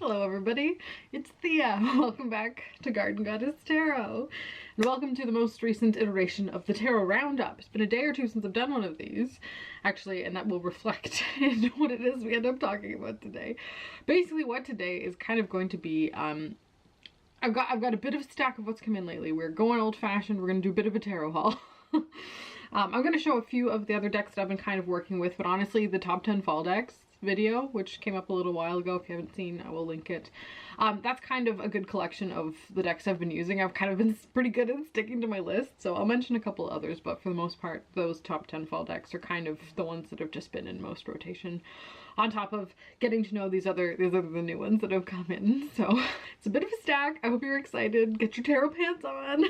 Hello everybody, it's Thea. Welcome back to Garden Goddess Tarot. And welcome to the most recent iteration of the Tarot Roundup. It's been a day or two since I've done one of these, actually, and that will reflect in what it is we end up talking about today. Basically what today is kind of going to be, I've got a bit of a stack of what's come in lately. We're going old-fashioned, we're going to do a bit of a tarot haul. I'm going to show a few of the other decks that I've been kind of working with, but honestly the top 10 fall decks video, which came up a little while ago, if you haven't seen, I will link it. That's kind of a good collection of the decks I've been using. I've kind of been pretty good at sticking to my list, so I'll mention a couple others, but for the most part, those top 10 fall decks are kind of the ones that have just been in most rotation, on top of getting to know these are the new ones that have come in. So it's a bit of a stack. I hope you're excited. Get your tarot pants on.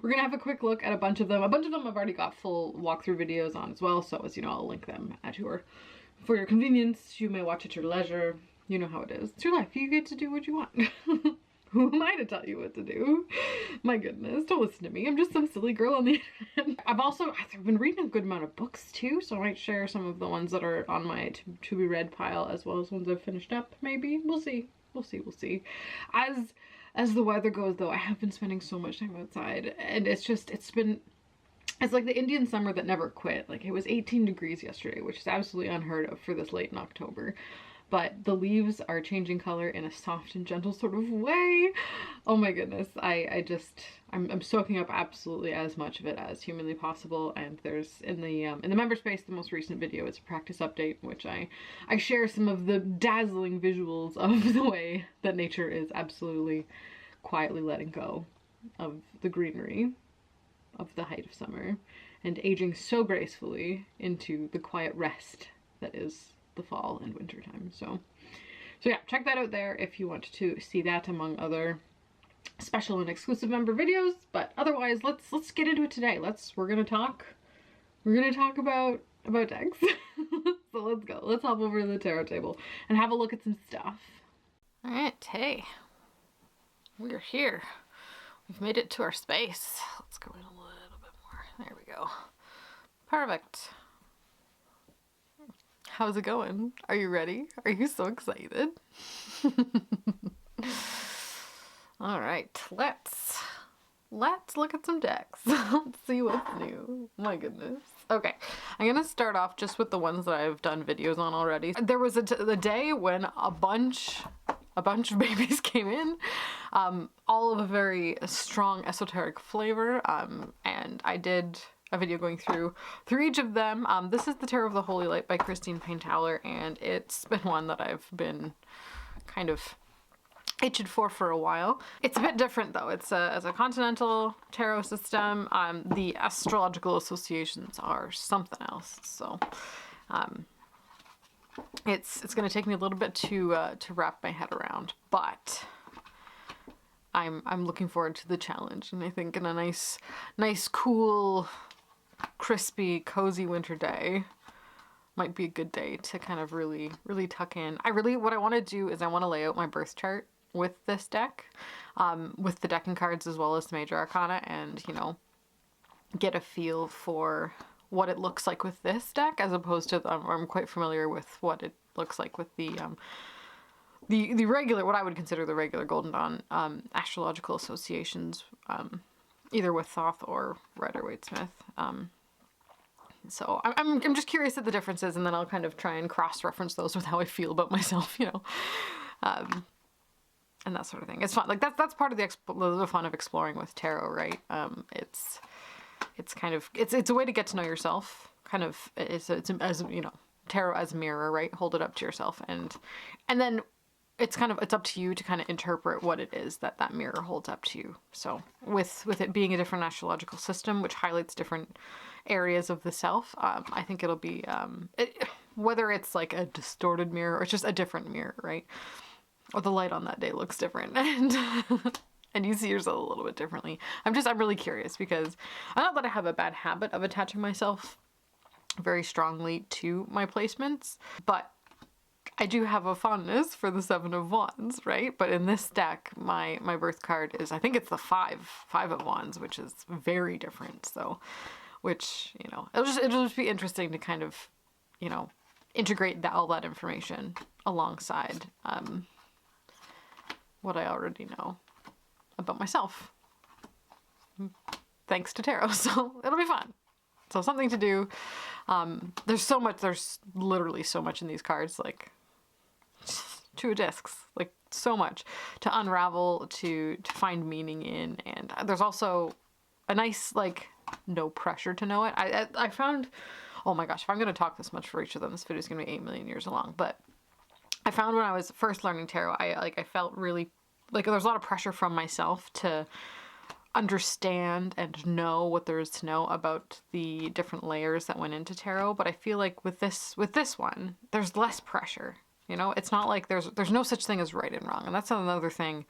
We're gonna have a quick look at a bunch of them. A bunch of them I've already got full walkthrough videos on as well, so as you know, I'll link them for your convenience. You may watch at your leisure. You know how it is. It's your life. You get to do what you want. Who am I to tell you what to do? My goodness, don't listen to me. I'm just some silly girl on the internet. I've been reading a good amount of books too, so I might share some of the ones that are on my to be read pile as well as ones I've finished up, maybe. We'll see. We'll see. As the weather goes though, I have been spending so much time outside, and it's like the Indian summer that never quit. Like, it was 18 degrees yesterday, which is absolutely unheard of for this late in October. But the leaves are changing color in a soft and gentle sort of way. Oh my goodness. I'm soaking up absolutely as much of it as humanly possible. And there's in the member space, the most recent video is a practice update, in which I share some of the dazzling visuals of the way that nature is absolutely quietly letting go of the greenery of the height of summer and aging so gracefully into the quiet rest that is the fall and winter time. So yeah, check that out there if you want to see that among other special and exclusive member videos. But otherwise, let's get into it today. We're gonna talk about decks. So let's go. Let's hop over to the tarot table and have a look at some stuff. All right, hey, we're here. We've made it to our space. Let's go in a little bit more. There we go. Perfect. How's it going? Are you ready? Are you so excited? All right, let's look at some decks. Let's see what's new. My goodness. Okay, I'm gonna start off just with the ones that I've done videos on already. There was the day when a bunch of babies came in, all of a very strong esoteric flavor, and I did a video going through each of them. This is the Tarot of the Holy Light by Christine Payne-Towler, and it's been one that I've been kind of itching for a while. It's a bit different though. It's a continental tarot system. The astrological associations are something else, so it's going to take me a little bit to wrap my head around, but I'm looking forward to the challenge, and I think in a nice cool, crispy, cozy winter day might be a good day to kind of really tuck in. What I want to do is I want to lay out my birth chart with this deck, with the decking cards as well as the major arcana, and you know, get a feel for what it looks like with this deck, as opposed to I'm quite familiar with what it looks like with the regular, what I would consider the regular Golden Dawn astrological associations, either with Thoth or Rider-Waite-Smith. So I'm just curious at the differences, and then I'll kind of try and cross-reference those with how I feel about myself, you know, and that sort of thing. It's fun. Like that's part of the fun of exploring with tarot, right? It's kind of, it's a way to get to know yourself. Kind of, it's as you know, tarot as a mirror, right? Hold it up to yourself, and then it's up to you to kind of interpret what it is that mirror holds up to you. So with it being a different astrological system, which highlights different areas of the self, I think it'll be, whether it's like a distorted mirror or it's just a different mirror, right? Or the light on that day looks different, and you see yourself a little bit differently. I'm really curious, because I not that I have a bad habit of attaching myself very strongly to my placements, but I do have a fondness for the Seven of Wands, right? But in this deck, my birth card is, I think it's the Five of Wands, which is very different. So, which, you know, it'll just be interesting to kind of, you know, integrate all that information alongside what I already know about myself. Thanks to tarot, so it'll be fun. So something to do. There's literally so much in these cards, like 2 discs, like so much to unravel, to find meaning in, and there's also a nice, like, no pressure to know it. I found, oh my gosh, if I'm going to talk this much for each of them, this video is going to be 8 million years long, but I found when I was first learning tarot, I felt really, like, there's a lot of pressure from myself to understand and know what there is to know about the different layers that went into tarot, but I feel like with this one, there's less pressure. You know, it's not like there's no such thing as right and wrong, and that's another thing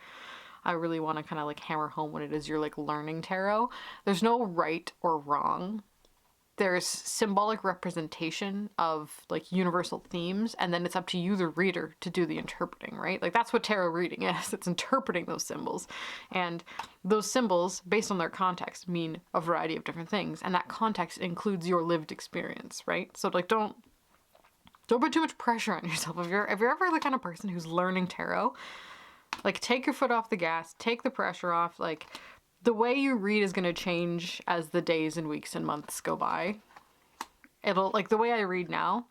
I really want to kind of like hammer home when it is you're like learning tarot. There's no right or wrong. There's symbolic representation of like universal themes, and then it's up to you, the reader, to do the interpreting, right? Like that's what tarot reading is. It's interpreting those symbols, and those symbols, based on their context, mean a variety of different things, and that context includes your lived experience, right? So like don't put too much pressure on yourself. If you're ever the kind of person who's learning tarot, like take your foot off the gas, take the pressure off. Like the way you read is going to change as the days and weeks and months go by. It'll, like, the way I read now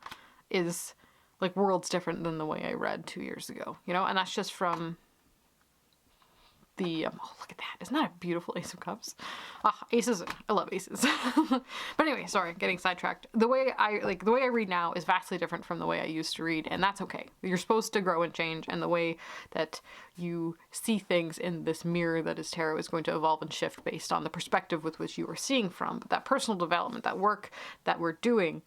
is like worlds different than the way I read 2 years ago, you know? And that's just from the, oh, look at that. Isn't that a beautiful Ace of Cups? Aces, I love aces. But anyway, sorry, getting sidetracked. The way I read now is vastly different from the way I used to read, and that's okay. You're supposed to grow and change, and the way that you see things in this mirror that is tarot is going to evolve and shift based on the perspective with which you are seeing from. But that personal development, that work that we're doing,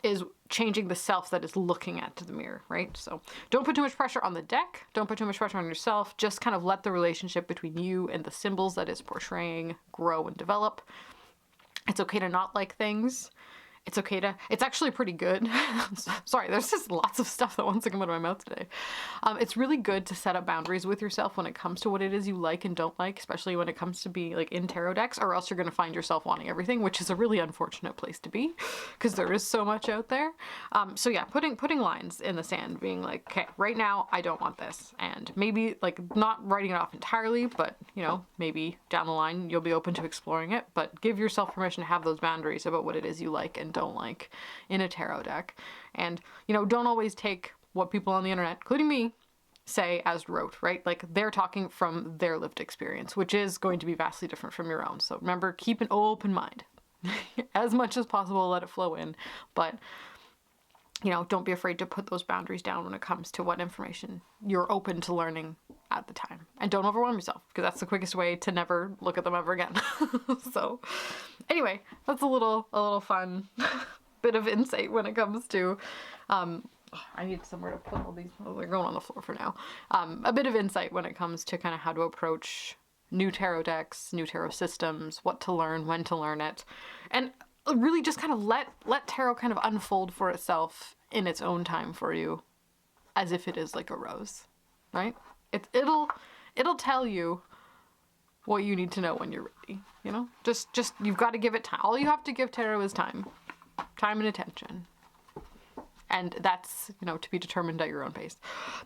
is changing the self that is looking at the mirror, right? So don't put too much pressure on the deck. Don't put too much pressure on yourself. Just kind of let the relationship between you and the symbols that it's portraying grow and develop. It's okay to not like things. It's okay to, it's actually pretty good. Sorry, there's just lots of stuff that wants to come out of my mouth today. It's really good to set up boundaries with yourself when it comes to what it is you like and don't like, especially when it comes to being like in tarot decks, or else you're going to find yourself wanting everything, which is a really unfortunate place to be because there is so much out there. So yeah, putting lines in the sand, being like, okay, right now I don't want this, and maybe like not writing it off entirely, but you know, maybe down the line you'll be open to exploring it, but give yourself permission to have those boundaries about what it is you like and don't like in a tarot deck. And you know, don't always take what people on the internet, including me, say as rote, right? Like they're talking from their lived experience, which is going to be vastly different from your own. So remember, keep an open mind. As much as possible, let it flow in, but you know, don't be afraid to put those boundaries down when it comes to what information you're open to learning at the time. And don't overwhelm yourself, because that's the quickest way to never look at them ever again. So anyway, that's a little fun bit of insight when it comes to, I need somewhere to put all these, they're going on the floor for now. A bit of insight when it comes to kind of how to approach new tarot decks, new tarot systems, what to learn, when to learn it, and really just kind of let tarot kind of unfold for itself in its own time for you, as if it is like a rose, right? It'll tell you what you need to know when you're ready, you know? Just you've got to give it time. All you have to give tarot is time and attention. And that's, you know, to be determined at your own pace.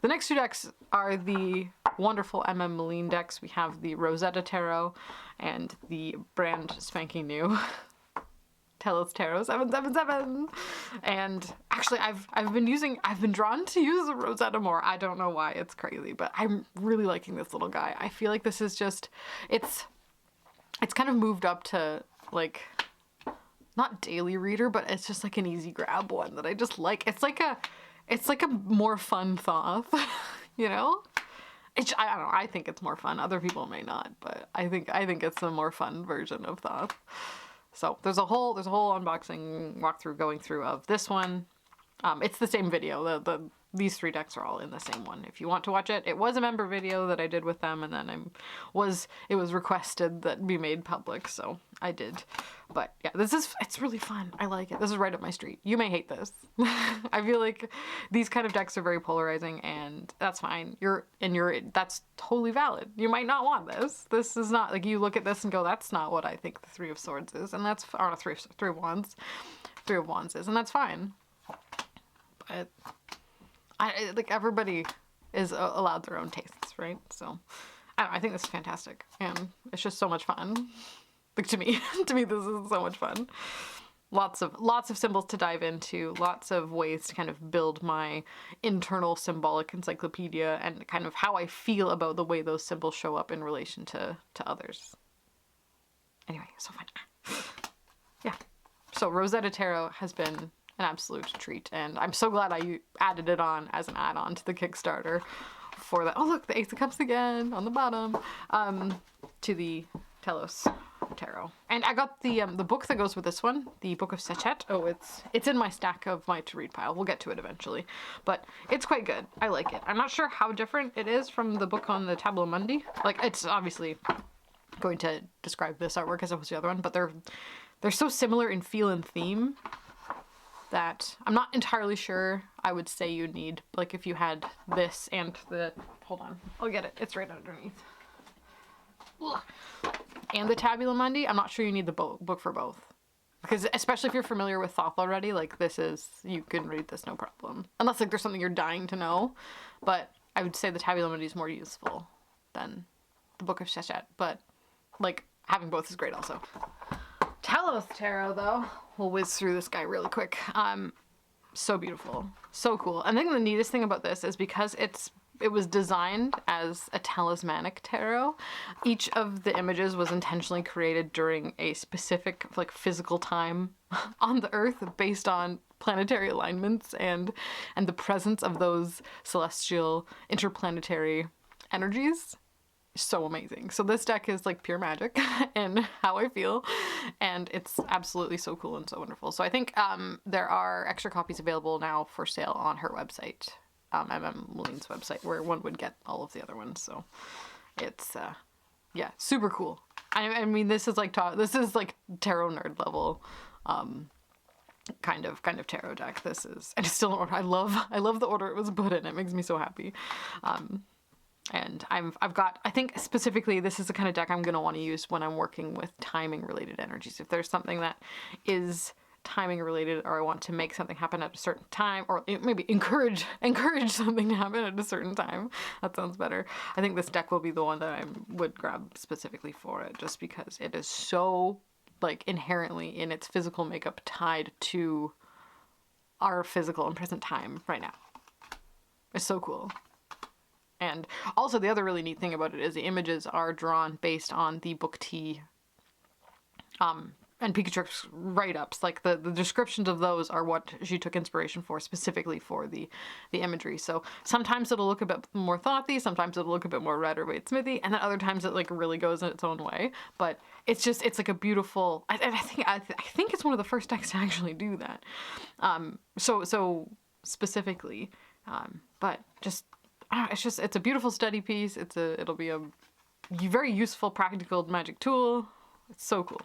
The next 2 decks are the wonderful MM Moline decks. We have the Rosetta Tarot and the brand spanking new Tellis Tarot 777. And actually I've been drawn to use the Rosetta more. I don't know why, it's crazy, but I'm really liking this little guy. I feel like this is just, it's kind of moved up to like, not daily reader, but it's just like an easy grab one that I just like. It's like a more fun Thoth, you know? I don't know, I think it's more fun. Other people may not, but I think it's a more fun version of Thoth. So there's a whole unboxing walkthrough going through of this one. It's the same video. These 3 decks are all in the same one. If you want to watch it, it was a member video that I did with them, and then it was requested that be made public, so I did. But yeah, it's really fun. I like it. This is right up my street. You may hate this. I feel like these kind of decks are very polarizing, and that's fine. That's totally valid. You might not want this. This is not, like, you look at this and go, that's not what I think the 3 of Swords is, and that's, or not 3 of Wands. 3 of Wands is, and that's fine. But like, everybody is allowed their own tastes, right? So I don't know, I think this is fantastic, and it's just so much fun. Like, to me, this is so much fun. Lots of symbols to dive into, lots of ways to kind of build my internal symbolic encyclopedia and kind of how I feel about the way those symbols show up in relation to others. Anyway, so fun. Yeah. So Rosetta Tarot has been an absolute treat, and I'm so glad I added it on as an add-on to the Kickstarter for that. Oh look, the Ace of Cups again on the bottom, to the Tellis Tarot. And I got the book that goes with this one, the Book of Sechet. Oh, it's in my stack of my to-read pile. We'll get to it eventually, but it's quite good. I like it. I'm not sure how different it is from the book on the Tableau Mundi. Like, it's obviously going to describe this artwork as opposed to the other one, but they're so similar in feel and theme that I'm not entirely sure I would say you need, like, if you had this and the, hold on, I'll get it, it's right underneath. Ugh. And the Tabula Mundi, I'm not sure you need the book for both. Because especially if you're familiar with Thoth already, like, this is, you can read this no problem. Unless, like, there's something you're dying to know. But I would say the Tabula Mundi is more useful than the Book of Sechet. But, like, having both is great also. Tellis Tarot, though, we'll whiz through this guy really quick. So beautiful. So cool. I think the neatest thing about this is because it was designed as a talismanic tarot. Each of the images was intentionally created during a specific, like, physical time on the earth based on planetary alignments and the presence of those celestial interplanetary energies. So amazing. So this deck is like pure magic and how I feel, and it's absolutely so cool and so wonderful. So I think there are extra copies available now for sale on her website, Moline's website, where one would get all of the other ones. So it's yeah, super cool. I mean, this is like tarot nerd level kind of tarot deck. This is, and it's still an order. I love the order it was put in. It makes me so happy. And I've got, I think specifically this is the kind of deck I'm going to want to use when I'm working with timing related energies. If there's something that is timing related, or I want to make something happen at a certain time, or maybe encourage something to happen at a certain time, that sounds better. I think this deck will be the one that I would grab specifically for it, just because it is so, like, inherently in its physical makeup tied to our physical and present time right now. It's so cool. And also the other really neat thing about it is the images are drawn based on the book T and Pikachu's write-ups. Like, the descriptions of those are what she took inspiration for, specifically for the imagery. So sometimes it'll look a bit more Thothy, sometimes it'll look a bit more Rider Waite Smithy, and then other times it, like, really goes in its own way. But it's just, it's like a beautiful, I think it's one of the first decks to actually do that. So specifically, but just, it's a beautiful study piece. It'll be a very useful, practical magic tool. It's so cool.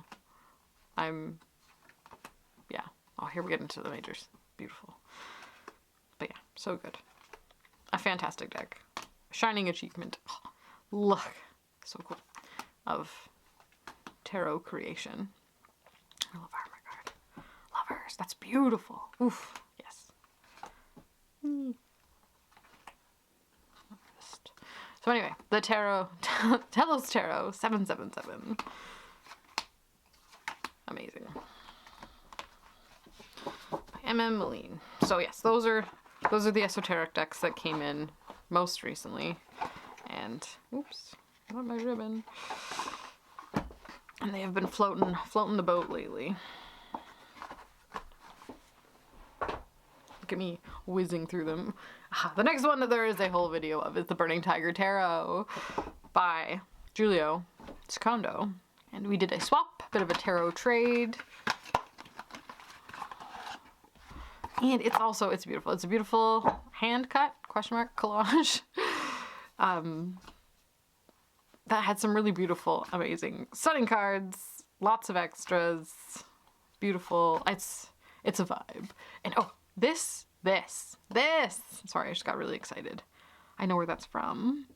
Yeah. Oh, here we get into the majors. Beautiful. But yeah, so good. A fantastic deck. Shining achievement. Oh, look. So cool. Of tarot creation. I love Armor Guard. Lovers. That's beautiful. Oof. Yes. So anyway, the tarot, Tellis Tarot 777. Amazing. By Moline. So yes, those are the esoteric decks that came in most recently. And oops, not my ribbon. And they have been floating the boat lately. Look at me whizzing through them. The next one that there is a whole video of is the Burning Tiger Tarot by Giulio Secondo. And we did a swap, bit of a tarot trade. And it's beautiful. It's a beautiful hand cut, collage. That had some really beautiful, amazing, stunning cards, lots of extras, beautiful. It's a vibe. And oh, this. Sorry, I just got really excited. I know where that's from.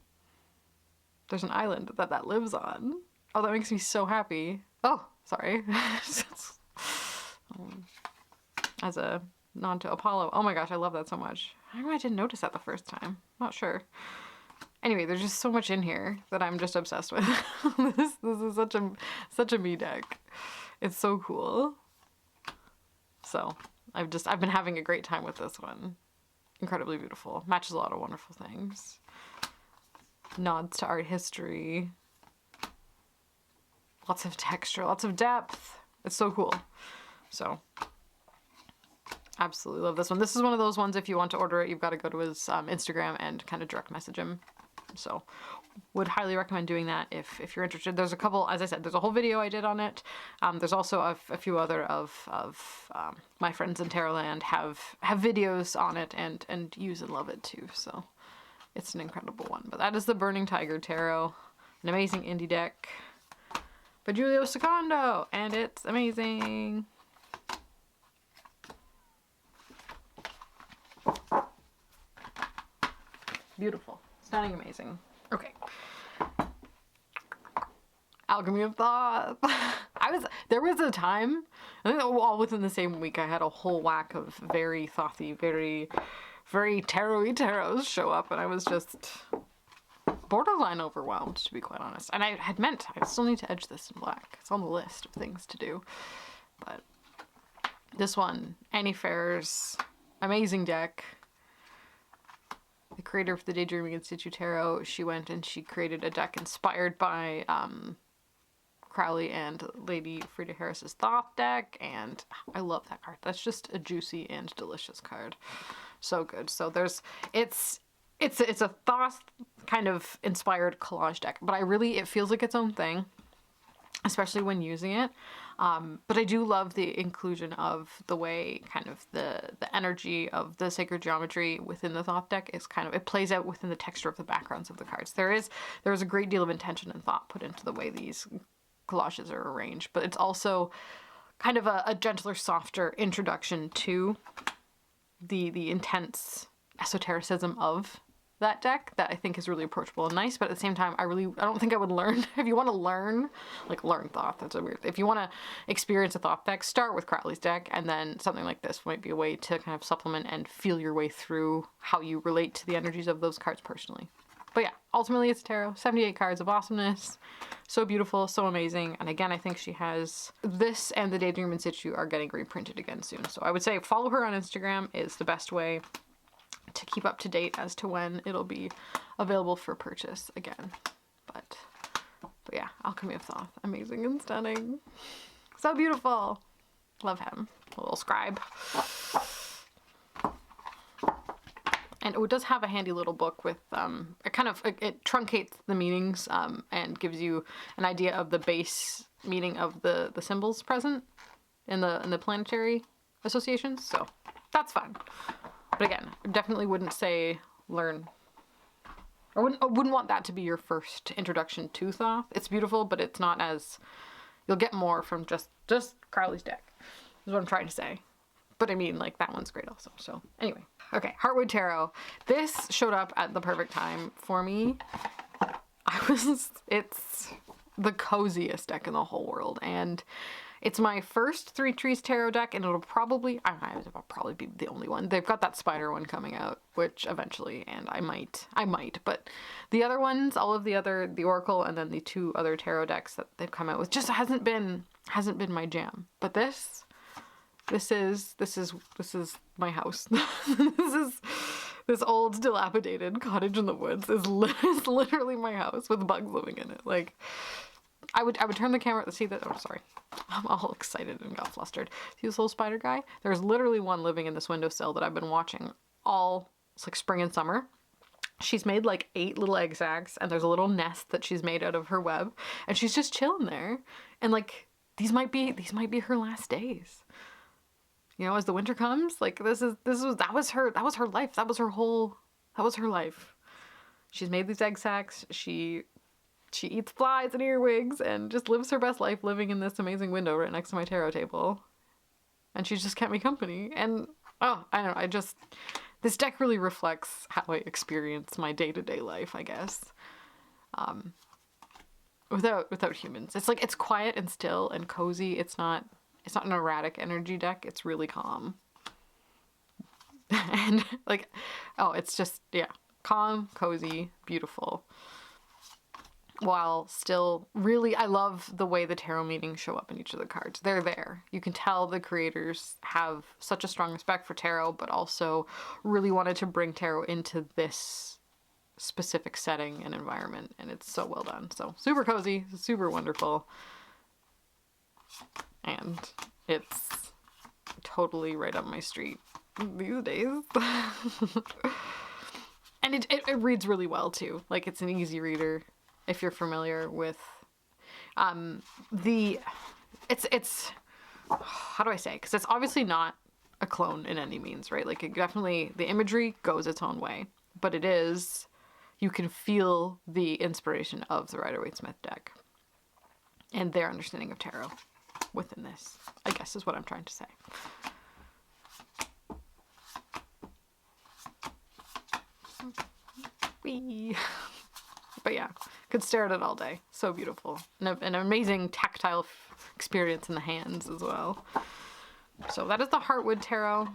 There's an island that lives on. Oh, that makes me so happy. Oh, sorry. As a nod to Apollo. Oh my gosh, I love that so much. I don't know why I didn't notice that the first time. Not sure. Anyway, there's just so much in here that I'm just obsessed with. This is such a me deck. It's so cool. So I've been having a great time with this one. Incredibly beautiful. Matches a lot of wonderful things. Nods to art history. Lots of texture, lots of depth. It's so cool. So absolutely love this one. This is one of those ones, if you want to order it, you've got to go to his Instagram and kind of direct message him. So would highly recommend doing that if you're interested. There's a couple, as I said, there's a whole video I did on it. There's also a few other of my friends in Tarotland have videos on it and use and love it too. So it's an incredible one. But that is the Burning Tiger Tarot, an amazing indie deck by Julio Secondo, and it's amazing. Beautiful. Stunning, amazing. Okay. Alchemy of Thoth. There was a time, I think all within the same week, I had a whole whack of very thothy, very tarot-y tarots show up, and I was just borderline overwhelmed, to be quite honest. And I still need to edge this in black. It's on the list of things to do. But this one, Annie Fair's amazing deck. The creator of the Daydreaming Institute Tarot, she went and she created a deck inspired by Crowley and Lady Frida Harris's Thoth deck, and I love that card. That's just a juicy and delicious card. So good. So it's a Thoth kind of inspired collage deck, but it feels like its own thing, especially when using it. But I do love the inclusion of the way kind of the energy of the sacred geometry within the Thoth deck is it plays out within the texture of the backgrounds of the cards. There is a great deal of intention and thought put into the way these collages are arranged, but it's also kind of a gentler, softer introduction to the intense esotericism of that deck that I think is really approachable and nice, but at the same time, I don't think I would learn. If you want to learn Thoth, that's a weird thing. If you want to experience a Thoth deck, start with Crowley's deck, and then something like this might be a way to kind of supplement and feel your way through how you relate to the energies of those cards personally. But yeah, ultimately it's tarot. 78 cards of awesomeness. So beautiful, so amazing. And again, I think she has this, and the Daydream Institute are getting reprinted again soon. So I would say follow her on Instagram is the best way to keep up to date as to when it'll be available for purchase again. But yeah, Alchemy of Thoth, amazing and stunning. So beautiful. Love him. A little scribe. And it does have a handy little book with, it truncates the meanings and gives you an idea of the base meaning of the symbols present in the planetary associations. So that's fun. But again, definitely wouldn't say learn. I wouldn't want that to be your first introduction to Thoth. It's beautiful, but it's not as... You'll get more from just Crowley's deck, is what I'm trying to say. But I mean, that one's great also. So anyway. Okay, Heartwood Tarot. This showed up at the perfect time for me. It's the coziest deck in the whole world. And it's my first Three Trees Tarot deck, and it'll probably be the only one. They've got that spider one coming out, which eventually, and I might, but the other ones, the Oracle, and then the two other tarot decks that they've come out with just hasn't been my jam. But this is my house. This old dilapidated cottage in the woods is literally my house with bugs living in it. I would turn the camera to see that. Oh, sorry. I'm all excited and got flustered. See this little spider guy? There's literally one living in this windowsill that I've been watching it's spring and summer. She's made 8 little egg sacs, and there's a little nest that she's made out of her web, and she's just chilling there. And these might be her last days. As the winter comes, that was her life. That was her life. She's made these egg sacs. She eats flies and earwigs and just lives her best life living in this amazing window right next to my tarot table. And she's just kept me company. And, I don't know, this deck really reflects how I experience my day-to-day life, I guess. Without humans. It's quiet and still and cozy. It's not an erratic energy deck. It's really calm. And, it's just, yeah. calm, cozy, beautiful. While still really, I love the way the tarot meanings show up in each of the cards. They're there. You can tell the creators have such a strong respect for tarot, but also really wanted to bring tarot into this specific setting and environment, and it's so well done. So super cozy, super wonderful, and it's totally right up my street these days. And it reads really well too. Like, it's an easy reader if you're familiar with it's how do I say, because it's obviously not a clone in any means, right? Like, it definitely, the imagery goes its own way, but it is, you can feel the inspiration of the Rider-Waite-Smith deck and their understanding of tarot within this, I guess is what I'm trying to say. Whee! But yeah, could stare at it all day. So beautiful. And an amazing tactile experience in the hands as well. So that is the Heartwood Tarot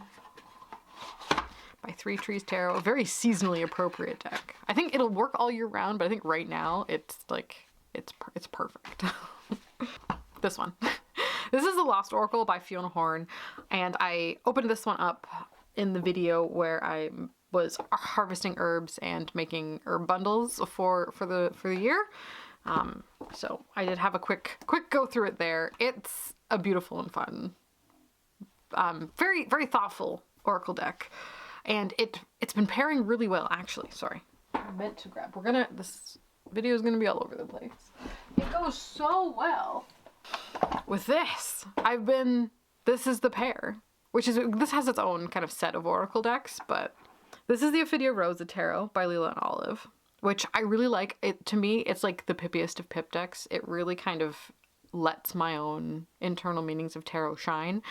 by Three Trees Tarot. A very seasonally appropriate deck. I think it'll work all year round, but I think right now it's like, it's perfect. This one. This is The Lost Oracle by Fiona Horn, and I opened this one up in the video where I was harvesting herbs and making herb bundles for the year. So I did have a quick go through it there. It's a beautiful and fun, very, very thoughtful oracle deck, and it's been pairing really well, actually. Sorry, I meant to grab. This video is gonna be all over the place. It goes so well with this. This is the pair, this has its own kind of set of oracle decks, but this is the Ophidia Rosa Tarot by Leela and Olive, which I really like. To me, it's like the pippiest of pip decks. It really kind of lets my own internal meanings of tarot shine,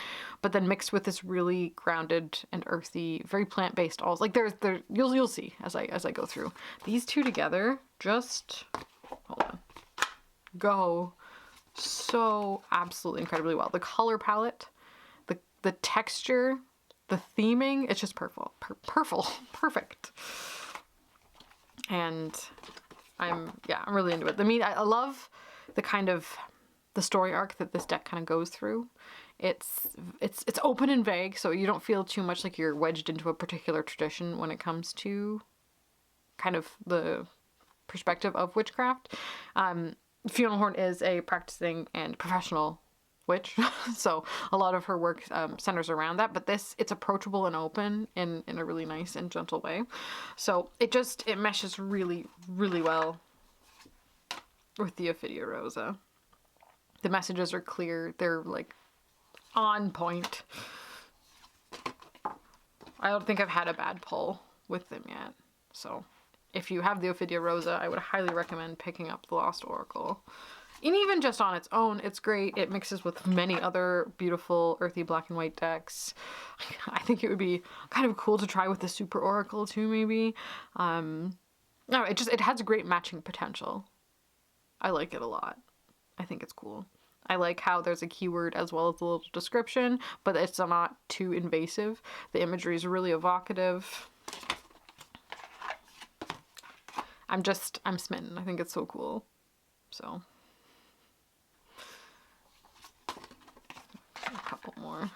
but then mixed with this really grounded and earthy, very plant-based. Also, like you'll see as I go through these two together. Just hold on, go so absolutely incredibly well. The color palette, the texture, the theming, it's just perfect. And I'm really into it. I mean, I love the kind of the story arc that this deck kind of goes through. It's open and vague, so you don't feel too much like you're wedged into a particular tradition when it comes to kind of the perspective of witchcraft. Fiona Horn is a practicing and professional witch, so a lot of her work centers around that, but it's approachable and open in a really nice and gentle way. So it meshes really, really well with the Ophidia Rosa. The messages are clear, they're like on point. I don't think I've had a bad pull with them yet, so if you have the Ophidia Rosa, I would highly recommend picking up the Lost Oracle. And even just on its own, it's great. It mixes with many other beautiful earthy black and white decks. I think it would be kind of cool to try with the Super Oracle too, maybe. No, it has great matching potential. I like it a lot. I think it's cool. I like how there's a keyword as well as a little description, but it's not too invasive. The imagery is really evocative. I'm smitten. I think it's so cool. So a couple more.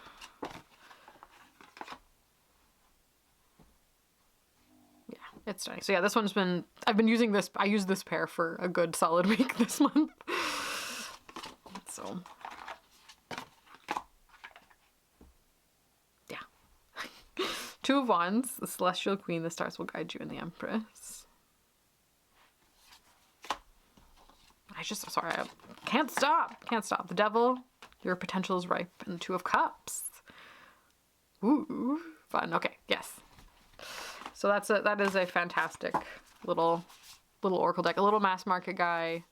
Yeah, it's nice. So yeah, this one's I've been using this. I used this pair for a good solid week this month. So yeah. Two of Wands, the Celestial Queen, the Stars Will Guide You, and the Empress. Sorry, I can't stop. The Devil, Your Potential is Ripe, and the Two of Cups. Ooh, fun. Okay, yes. So that is a fantastic little oracle deck, a little mass market guy.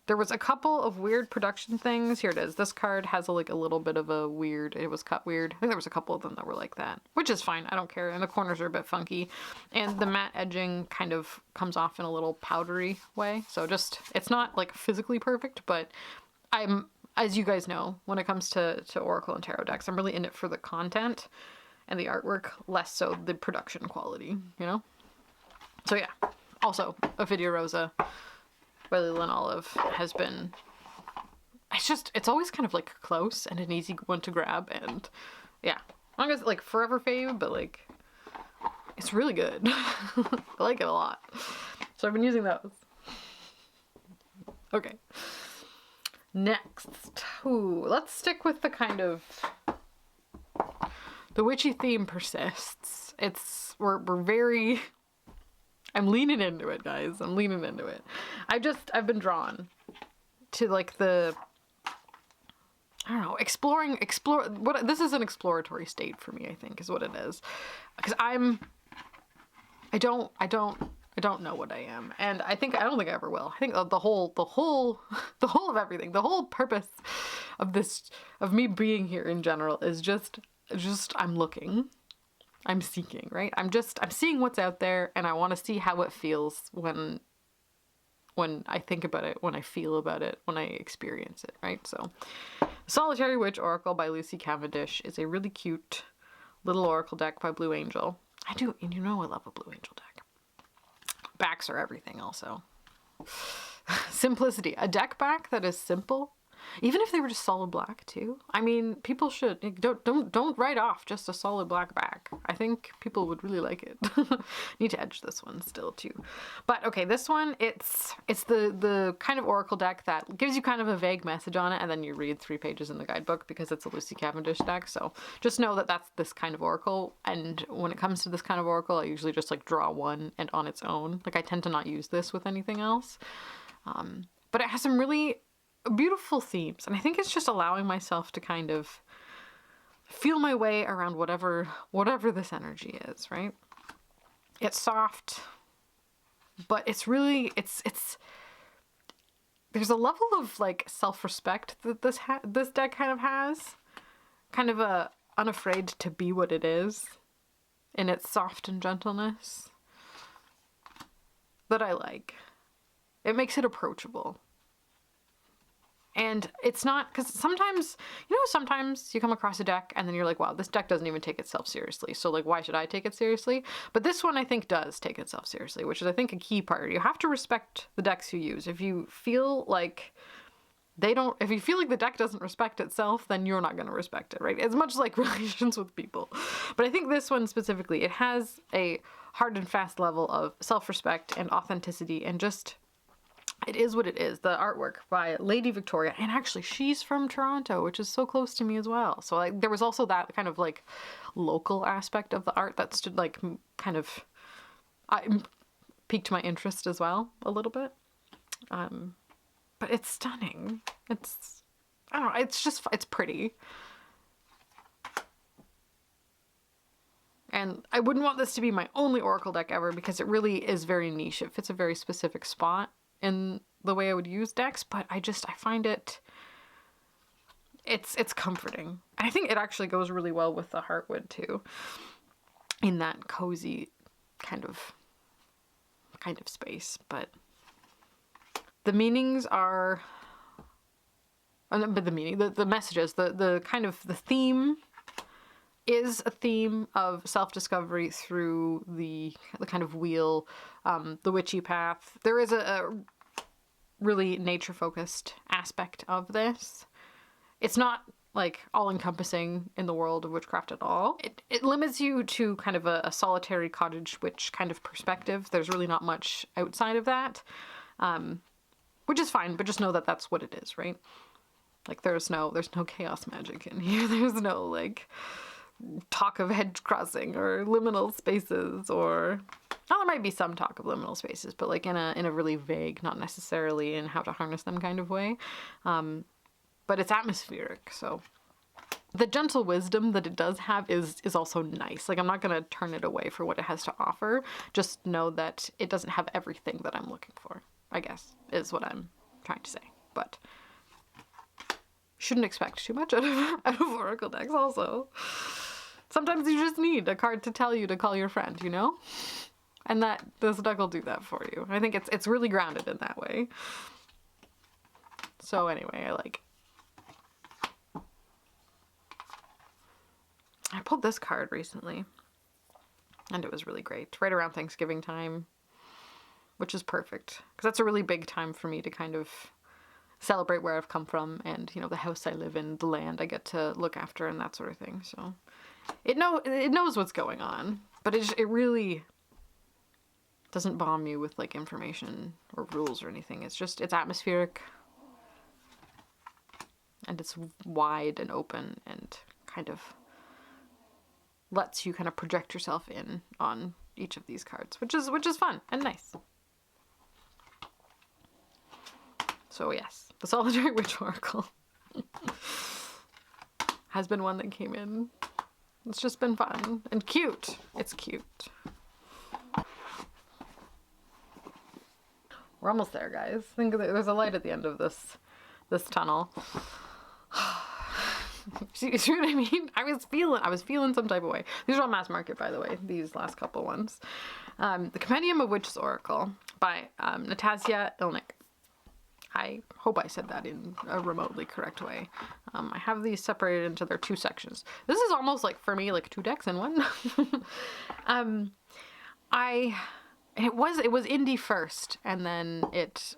There was a couple of weird production things. Here it is. This card has a little bit of a weird, it was cut weird. I think there was a couple of them that were like that, which is fine. I don't care. And the corners are a bit funky. And the matte edging kind of comes off in a little powdery way. So it's not like physically perfect, but as you guys know, when it comes to Oracle and Tarot decks, I'm really in it for the content and the artwork, less so the production quality, you know? So yeah, also Ophidia Rosa by Leland Olive has been, it's always kind of like close and an easy one to grab, and yeah, not as like forever fave, but like it's really good. I like it a lot. So I've been using those. Okay. Next, let's stick with the kind of, the witchy theme persists. We're very, I'm leaning into it, guys. I'm leaning into it. I've been drawn to like the, I don't know, this is an exploratory state for me, I think, is what it is. Because I don't know what I am, and I don't think I ever will. I think the whole of everything, the whole purpose of me being here in general is just I'm looking, I'm seeking, right? I'm seeing what's out there, and I want to see how it feels when I think about it, when I feel about it, when I experience it, right? So, Solitary Witch Oracle by Lucy Cavendish is a really cute little oracle deck by Blue Angel. I love a Blue Angel deck. Backs are everything also. Simplicity. A deck back that is simple, even if they were just solid black too. I mean, people should, don't write off just a solid black back. I think people would really like it. Need to edge this one still too. But okay, this one, it's the kind of oracle deck that gives you kind of a vague message on it, and then you read 3 pages in the guidebook because it's a Lucy Cavendish deck. So just know that that's this kind of oracle, and when it comes to this kind of oracle, I usually just like draw one and on its own. Like I tend to not use this with anything else. But it has some really beautiful themes, and I think it's just allowing myself to kind of feel my way around whatever this energy is, right? It's soft, but it's really there's a level of like self-respect that this deck kind of has, kind of a unafraid to be what it is in its soft and gentleness that I like. It makes it approachable. And it's not, because sometimes you come across a deck and then you're like, wow, this deck doesn't even take itself seriously. So like, why should I take it seriously? But this one I think does take itself seriously, which is I think a key part. You have to respect the decks you use. If you feel like the deck doesn't respect itself, then you're not going to respect it, right? As much like relations with people. But I think this one specifically, it has a hard and fast level of self-respect and authenticity, and just, it is what it is. The artwork by Lady Victoria, and actually she's from Toronto, which is so close to me as well. So like there was also that kind of like local aspect of the art that stood like kind of piqued my interest as well a little bit. But it's stunning. I don't know, it's pretty. And I wouldn't want this to be my only oracle deck ever, because it really is very niche. It fits a very specific spot in the way I would use decks, but I find it's comforting. I think it actually goes really well with the Heartwood too, in that cozy kind of space. But the meanings are, the messages, the kind of, the theme is a theme of self-discovery through the kind of wheel, the witchy path. There is a really nature-focused aspect of this. It's not like all-encompassing in the world of witchcraft at all. It limits you to kind of a solitary cottage witch kind of perspective. There's really not much outside of that, which is fine, but just know that that's what it is, right? Like there's no chaos magic in here. There's no like talk of hedge crossing or liminal spaces, or there might be some talk of liminal spaces, but like in a really vague, not necessarily in how to harness them kind of way. But it's atmospheric, so the gentle wisdom that it does have is also nice. Like I'm not gonna turn it away for what it has to offer. Just know that it doesn't have everything that I'm looking for, I guess, is what I'm trying to say. But shouldn't expect too much out of oracle decks also. Sometimes you just need a card to tell you to call your friend, you know? And that this deck will do that for you. I think it's really grounded in that way. So anyway, I pulled this card recently, and it was really great. Right around Thanksgiving time. which is perfect. Because that's a really big time for me to kind of celebrate where I've come from and, you know, the house I live in, the land I get to look after and that sort of thing. So it knows what's going on, but it really doesn't bomb you with like information or rules or anything. It's atmospheric and it's wide and open and kind of lets you kind of project yourself in on each of these cards, which is fun and nice. So yes, the Solitary Witch Oracle has been one that came in. It's just been fun and cute. It's cute. We're almost there, guys. I think there's a light at the end of this tunnel. See what I mean? I was feeling some type of way. These are all mass market, by the way, these last couple ones. The Compendium of Witch's Oracle by Natasha Ilnik. I hope I said that in a remotely correct way. I have these separated into their 2 sections. This is almost like, for me, like 2 decks in one. It was indie first, and then it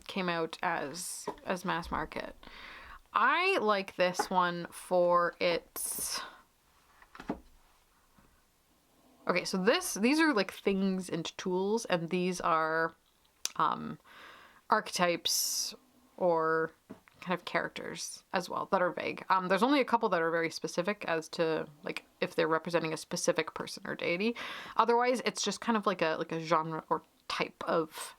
came out as mass market. I like this one for its... Okay, so these are like things and tools, and these are archetypes or kind of characters as well that are vague. There's only a couple that are very specific as to like if they're representing a specific person or deity. Otherwise, it's just kind of like a genre or type of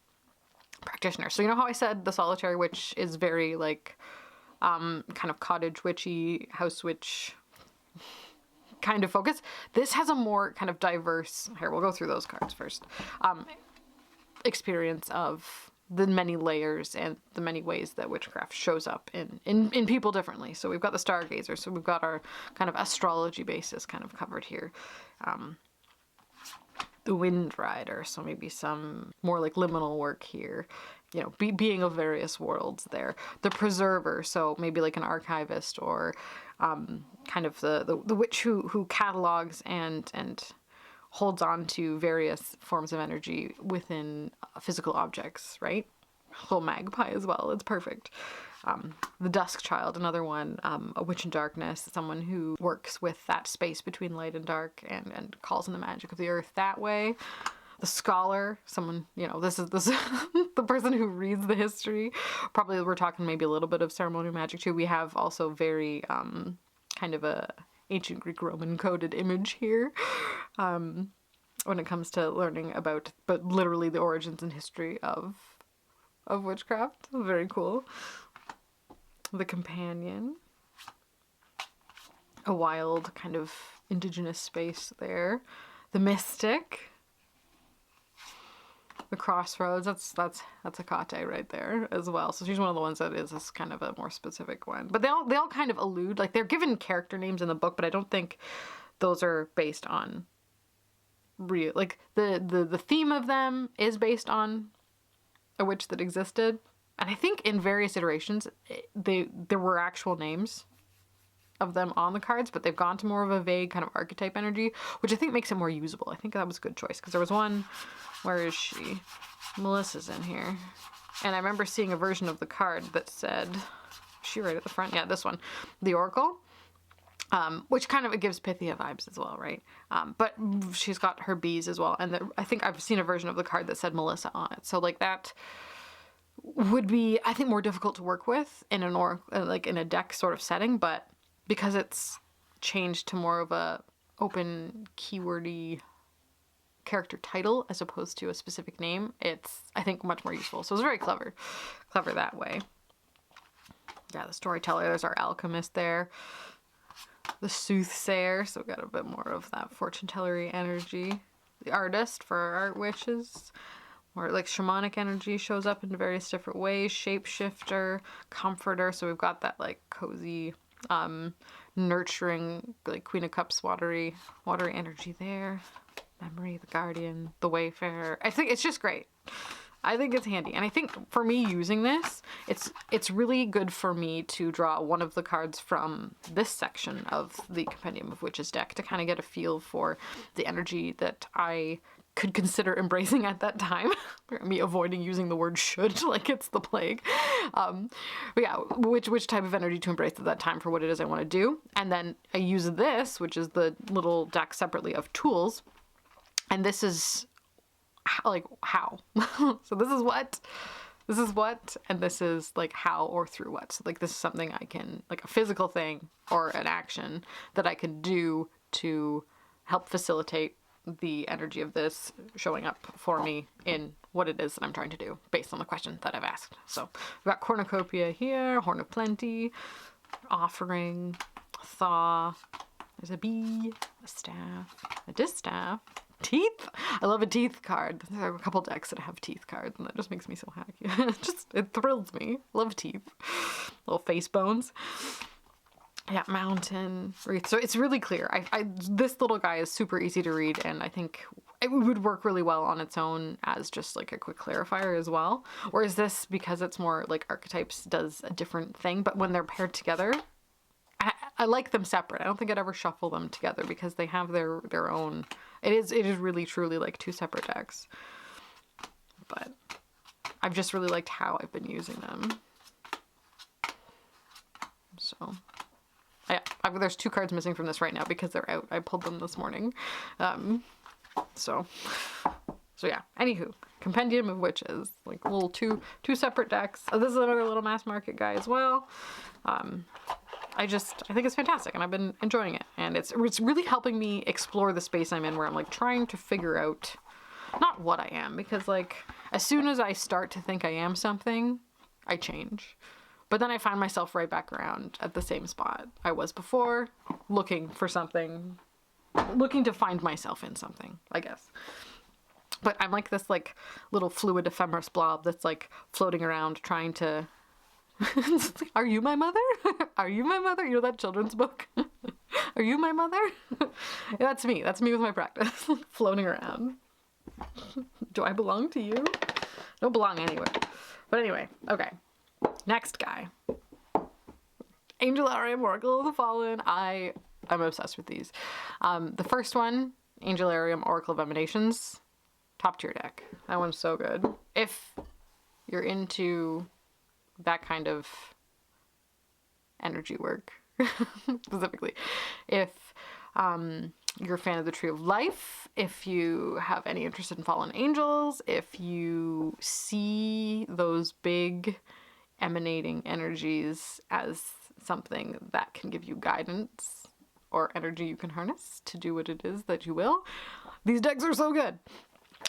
practitioner. So you know how I said the Solitary Witch is very like kind of cottage witchy, house witch kind of focus. This has a more kind of diverse, here we'll go through those cards first, experience of the many layers and the many ways that witchcraft shows up in people differently. So we've got the Stargazer, so we've got our kind of astrology basis kind of covered here. The Wind Rider, so maybe some more like liminal work here, you know, being of various worlds there. The Preserver, so maybe like an archivist or kind of the witch who catalogs and holds on to various forms of energy within physical objects, right? Little magpie as well, it's perfect. The Dusk Child, another one, a witch in darkness, someone who works with that space between light and dark and calls in the magic of the earth that way. The Scholar, someone, you know, this is the person who reads the history. Probably we're talking maybe a little bit of ceremonial magic too. We have also very kind of a ancient Greek Roman coded image here when it comes to learning about, but literally the origins and history of witchcraft. Very cool. The Companion, a wild kind of indigenous space there. The Mystic, the Crossroads, that's a Kate right there as well. So she's one of the ones that is this kind of a more specific one. But they all kind of allude, like they're given character names in the book, but I don't think those are based on real, like the theme of them is based on a witch that existed. And I think in various iterations, there were actual names of them on the cards, but they've gone to more of a vague kind of archetype energy, which I think makes it more usable. I think that was a good choice, because there was one, where is she? Melissa's in here. And I remember seeing a version of the card that said, is she right at the front? Yeah, this one. The Oracle. Which kind of, it gives Pythia vibes as well, right? But she's got her bees as well. And I think I've seen a version of the card that said Melissa on it. So like that would be, I think, more difficult to work with in an like in a deck sort of setting, but because it's changed to more of a open keywordy character title as opposed to a specific name, it's, I think, much more useful. So it's very clever that way. Yeah, the Storyteller, there's our Alchemist there. The Soothsayer, so we've got a bit more of that fortune-tellery energy. The Artist for our art witches. Or like shamanic energy shows up in various different ways. Shapeshifter, Comforter, so we've got that like cozy, nurturing, like Queen of Cups, watery energy there. Memory, the Guardian, the Wayfarer. I think it's just great. I think it's handy. And I think for me using this, it's really good for me to draw one of the cards from this section of the Compendium of Witches deck to kind of get a feel for the energy that I could consider embracing at that time. Me avoiding using the word should like it's the plague. But yeah, which type of energy to embrace at that time for what it is I want to do. And then I use this, which is the little deck separately of tools. And this is like how. So this is what, and this is like how or through what. So like this is something I can, like a physical thing or an action that I can do to help facilitate the energy of this showing up for me in what it is that I'm trying to do based on the question that I've asked. So we've got cornucopia here, horn of plenty, offering, thaw, there's a bee, a staff, a distaff, teeth. I love a teeth card. There are a couple decks that have teeth cards and that just makes me so happy. It thrills me. Love teeth. Little face bones. Yeah, mountain wreath. So it's really clear. This little guy is super easy to read, and I think it would work really well on its own as just like a quick clarifier as well. Or is this, because it's more like archetypes, does a different thing, but when they're paired together, I like them separate. I don't think I'd ever shuffle them together because they have their own. It is really truly like two separate decks. But I've just really liked how I've been using them. So. Yeah, there's 2 cards missing from this right now because they're out. I pulled them this morning. So yeah, anywho, Compendium of Witches, like little two separate decks. Oh, this is another little mass market guy as well. I think it's fantastic and I've been enjoying it. And it's really helping me explore the space I'm in where I'm like trying to figure out, not what I am, because like as soon as I start to think I am something, I change. But then I find myself right back around at the same spot I was before, looking for something, looking to find myself in something, I guess. But I'm like this like little fluid ephemeris blob that's like floating around trying to... Are you my mother? Are you my mother? You know that children's book? Are you my mother? That's me. That's me with my practice. Floating around. Do I belong to you? Don't belong anywhere. But anyway, okay. Next guy. Angelarium, Oracle of the Fallen. I'm obsessed with these. The first one, Angelarium, Oracle of Emanations. Top tier deck. That one's so good. If you're into that kind of energy work, specifically. If you're a fan of the Tree of Life, if you have any interest in fallen angels, if you see those big emanating energies as something that can give you guidance or energy you can harness to do what it is that you will, these decks are so good.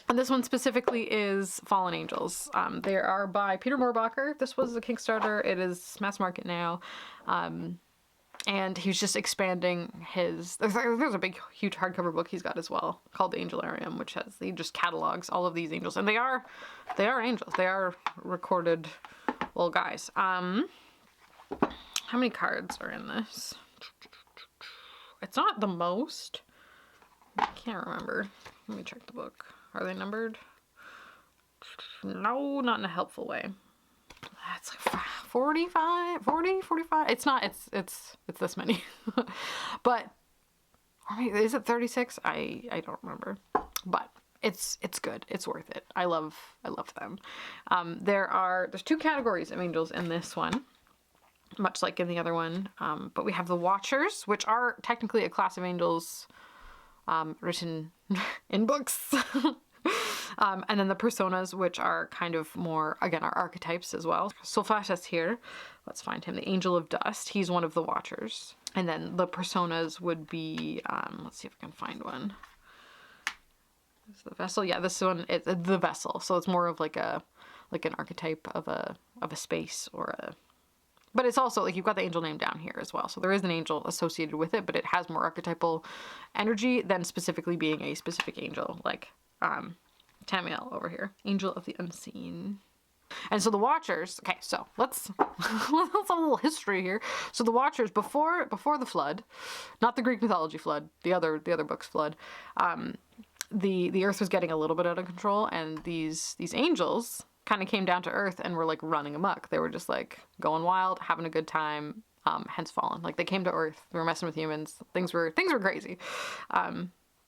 And this one specifically is Fallen Angels. They are by Peter Moorbacher. This was a Kickstarter. It is mass market now. And he's just expanding his... There's a big, huge hardcover book he's got as well called The Angelarium, which he just catalogs all of these angels. And they are angels. They are recorded little guys. How many cards are in this? It's not the most. I can't remember. Let me check the book. Are they numbered? No, not in a helpful way. It's like 45, 40, 45. It's not, it's this many. But, or maybe, is it 36? I don't remember. But it's good. It's worth it. I love them. There's 2 categories of angels in this one, much like in the other one. But we have the Watchers, which are technically a class of angels written in books. And then the Personas, which are kind of more, again, are archetypes as well. Sulfatus here, let's find him, the Angel of Dust. He's one of the Watchers. And then the Personas would be, let's see if I can find one. Is the Vessel? Yeah, this one, it's the Vessel. So it's more of like an archetype of a space or a... But it's also, like, you've got the angel name down here as well. So there is an angel associated with it, but it has more archetypal energy than specifically being a specific angel, like Tamiel over here. Angel of the Unseen. And so the Watchers, okay, so let's have a little history here. So the Watchers, before the flood, not the Greek mythology flood, the other book's flood, the earth was getting a little bit out of control, and these angels kind of came down to earth and were like running amok. They were just like going wild, having a good time, hence fallen. Like they came to earth, they were messing with humans, things were crazy.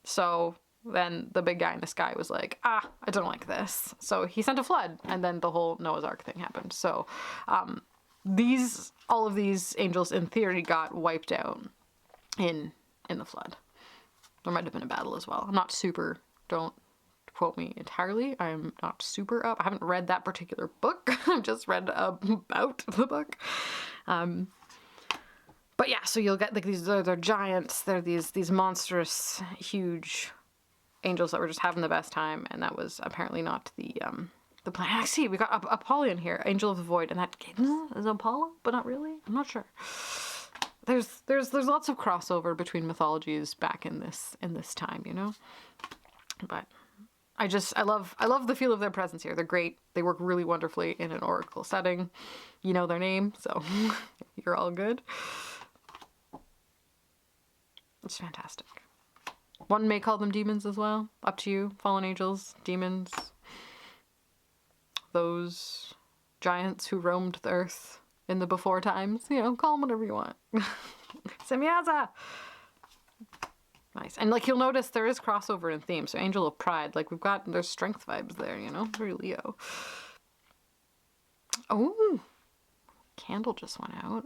So then the big guy in the sky was like, I don't like this. So he sent a flood, and then the whole Noah's Ark thing happened. So all of these angels in theory got wiped out in the flood. There might have been a battle as well. I'm not super, don't quote me entirely. I'm not super up. I haven't read that particular book. I've just read about the book. But yeah, so you'll get like they're giants. They're these monstrous, huge angels that were just having the best time, and that was apparently not the plan. I see, we got Apollyon here, Angel of the Void, and that is Apollo, but not really. I'm not sure. There's lots of crossover between mythologies back in this time, you know. But I love the feel of their presence here. They're great. They work really wonderfully in an oracle setting. You know their name, so you're all good. It's fantastic. One may call them demons as well. Up to you. Fallen angels, demons. Those giants who roamed the earth in the before times. You know, call them whatever you want. Semyaza! Nice. And like you'll notice there is crossover in theme. So Angel of Pride, like there's strength vibes there, you know? Very Leo. Oh! Candle just went out.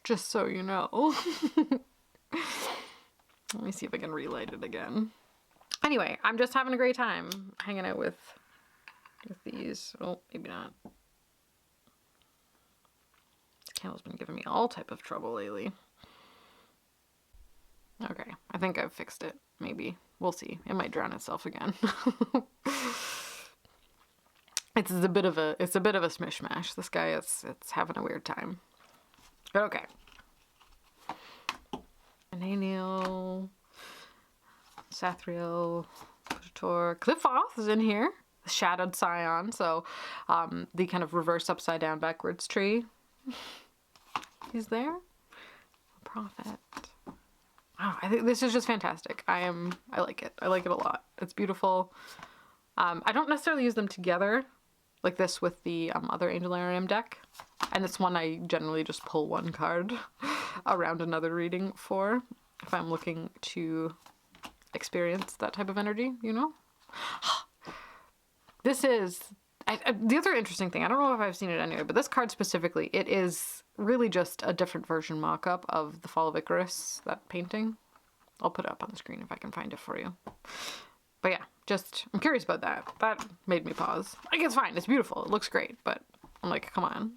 Just so you know. Let me see if I can relight it again. Anyway, I'm just having a great time hanging out with these. Oh, maybe not. This candle's been giving me all type of trouble lately. Okay, I think I've fixed it. Maybe. We'll see. It might drown itself again. It's a bit of a smishmash. This guy it's having a weird time. But okay. Ananiel, Sathriel, Pujator, Cliffoth is in here. The Shadowed Scion, so the kind of reverse upside down backwards tree. He's there. Prophet. Oh, I think this is just fantastic. I like it. I like it a lot. It's beautiful. I don't necessarily use them together like this with the other Angelarium deck. And it's one I generally just pull one card around another reading for if I'm looking to experience that type of energy, you know? This is... the other interesting thing, I don't know if I've seen it anyway, but this card specifically, it is really just a different version mock-up of the Fall of Icarus, that painting. I'll put it up on the screen if I can find it for you. But yeah, I'm curious about that. That made me pause. Like, it's fine, it's beautiful, it looks great, but I'm like, come on.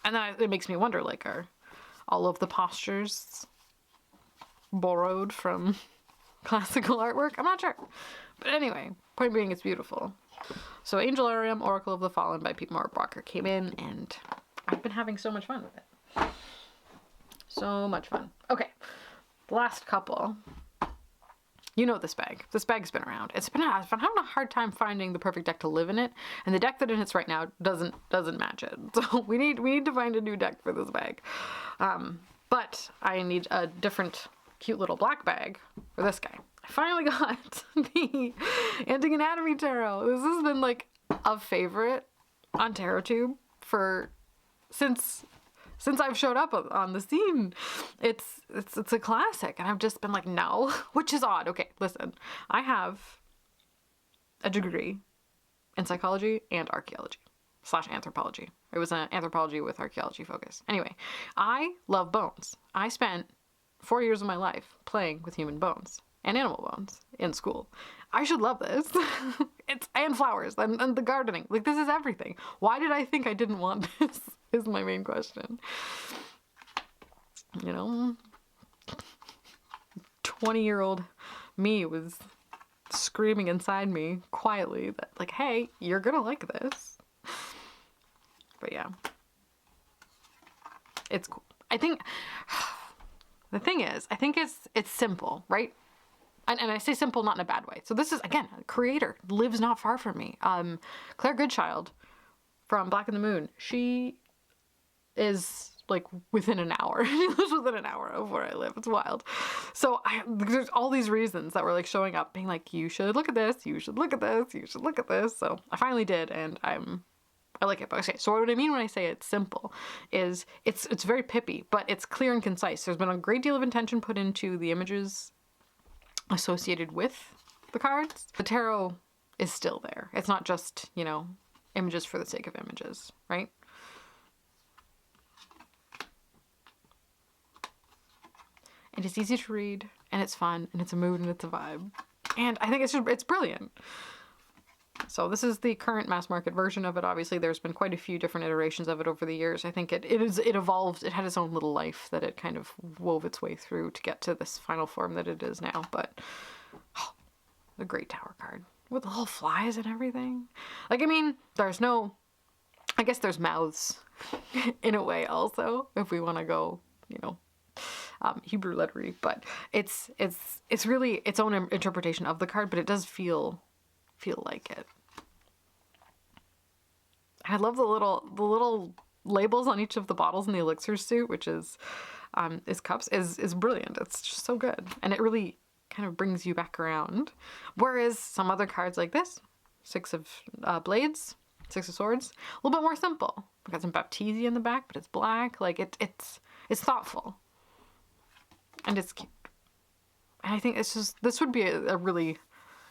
And then it makes me wonder, like, are all of the postures borrowed from classical artwork? I'm not sure. But anyway, point being, it's beautiful. So Angelarium, Oracle of the Fallen by Pete Moore-Walker came in, and I've been having so much fun with it. So much fun. Okay, the last couple. You know this bag. This bag's been around. I've been having a hard time finding the perfect deck to live in it, and the deck that it hits right now doesn't match it. So we need to find a new deck for this bag. But I need a different cute little black bag for this guy. I finally got the Anti-Anatomy Tarot. This has been like a favorite on TarotTube since I've showed up on the scene. It's a classic, and I've just been like, no, which is odd. Okay, listen, I have a degree in psychology and archaeology / anthropology. It was an anthropology with archaeology focus. Anyway, I love bones. I spent 4 years of my life playing with human bones and animal bones in school. I should love this. And flowers and the gardening. Like, this is everything. Why did I think I didn't want this is my main question. You know, 20-year-old me was screaming inside me quietly that, like, hey, you're gonna like this. But yeah, it's cool. I think the thing is, I think it's simple, right? And I say simple not in a bad way. So this is, again, a creator lives not far from me. Claire Goodchild from Black and the Moon. She is like within an hour. She lives within an hour of where I live. It's wild. So there's all these reasons that were like showing up, being like, you should look at this, you should look at this, you should look at this. So I finally did, and I like it. But okay, so what I mean when I say it's simple is it's very pippy, but it's clear and concise. There's been a great deal of intention put into the images associated with the cards, the tarot is still there. It's not just, you know, images for the sake of images, right? And it's easy to read, and it's fun, and it's a mood, and it's a vibe. And I think it's brilliant. So this is the current mass market version of it. Obviously, there's been quite a few different iterations of it over the years. I think it evolved. It had its own little life that it kind of wove its way through to get to this final form that it is now. But oh, a great tower card with the little flies and everything. Like, I mean, I guess there's mouths in a way also, if we want to go, you know, Hebrew lettery, but it's really its own interpretation of the card, but it does feel like it. I love the little labels on each of the bottles in the elixir suit, which is cups, is brilliant. It's just so good, and it really kind of brings you back around. Whereas some other cards like this, 6 of blades, 6 of swords, a little bit more simple. We've got some baptisia in the back, but it's black. Like it's thoughtful. And it's cute. And I think this would be a really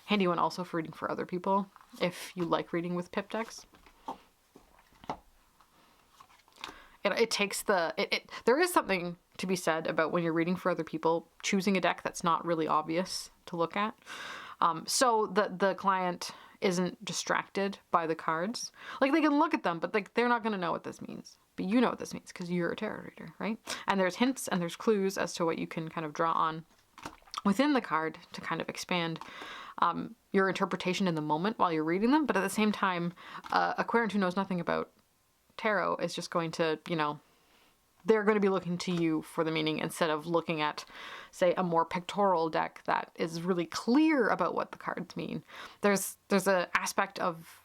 handy one also for reading for other people, if you like reading with pip decks. It takes there is something to be said about when you're reading for other people, choosing a deck that's not really obvious to look at. So the client isn't distracted by the cards. Like, they can look at them, but like they're not going to know what this means. But you know what this means because you're a tarot reader, right? And there's hints and there's clues as to what you can kind of draw on within the card to kind of expand your interpretation in the moment while you're reading them. But at the same time, a querent who knows nothing about tarot is just going to, you know, they're going to be looking to you for the meaning instead of looking at, say, a more pictorial deck that is really clear about what the cards mean. There's an aspect of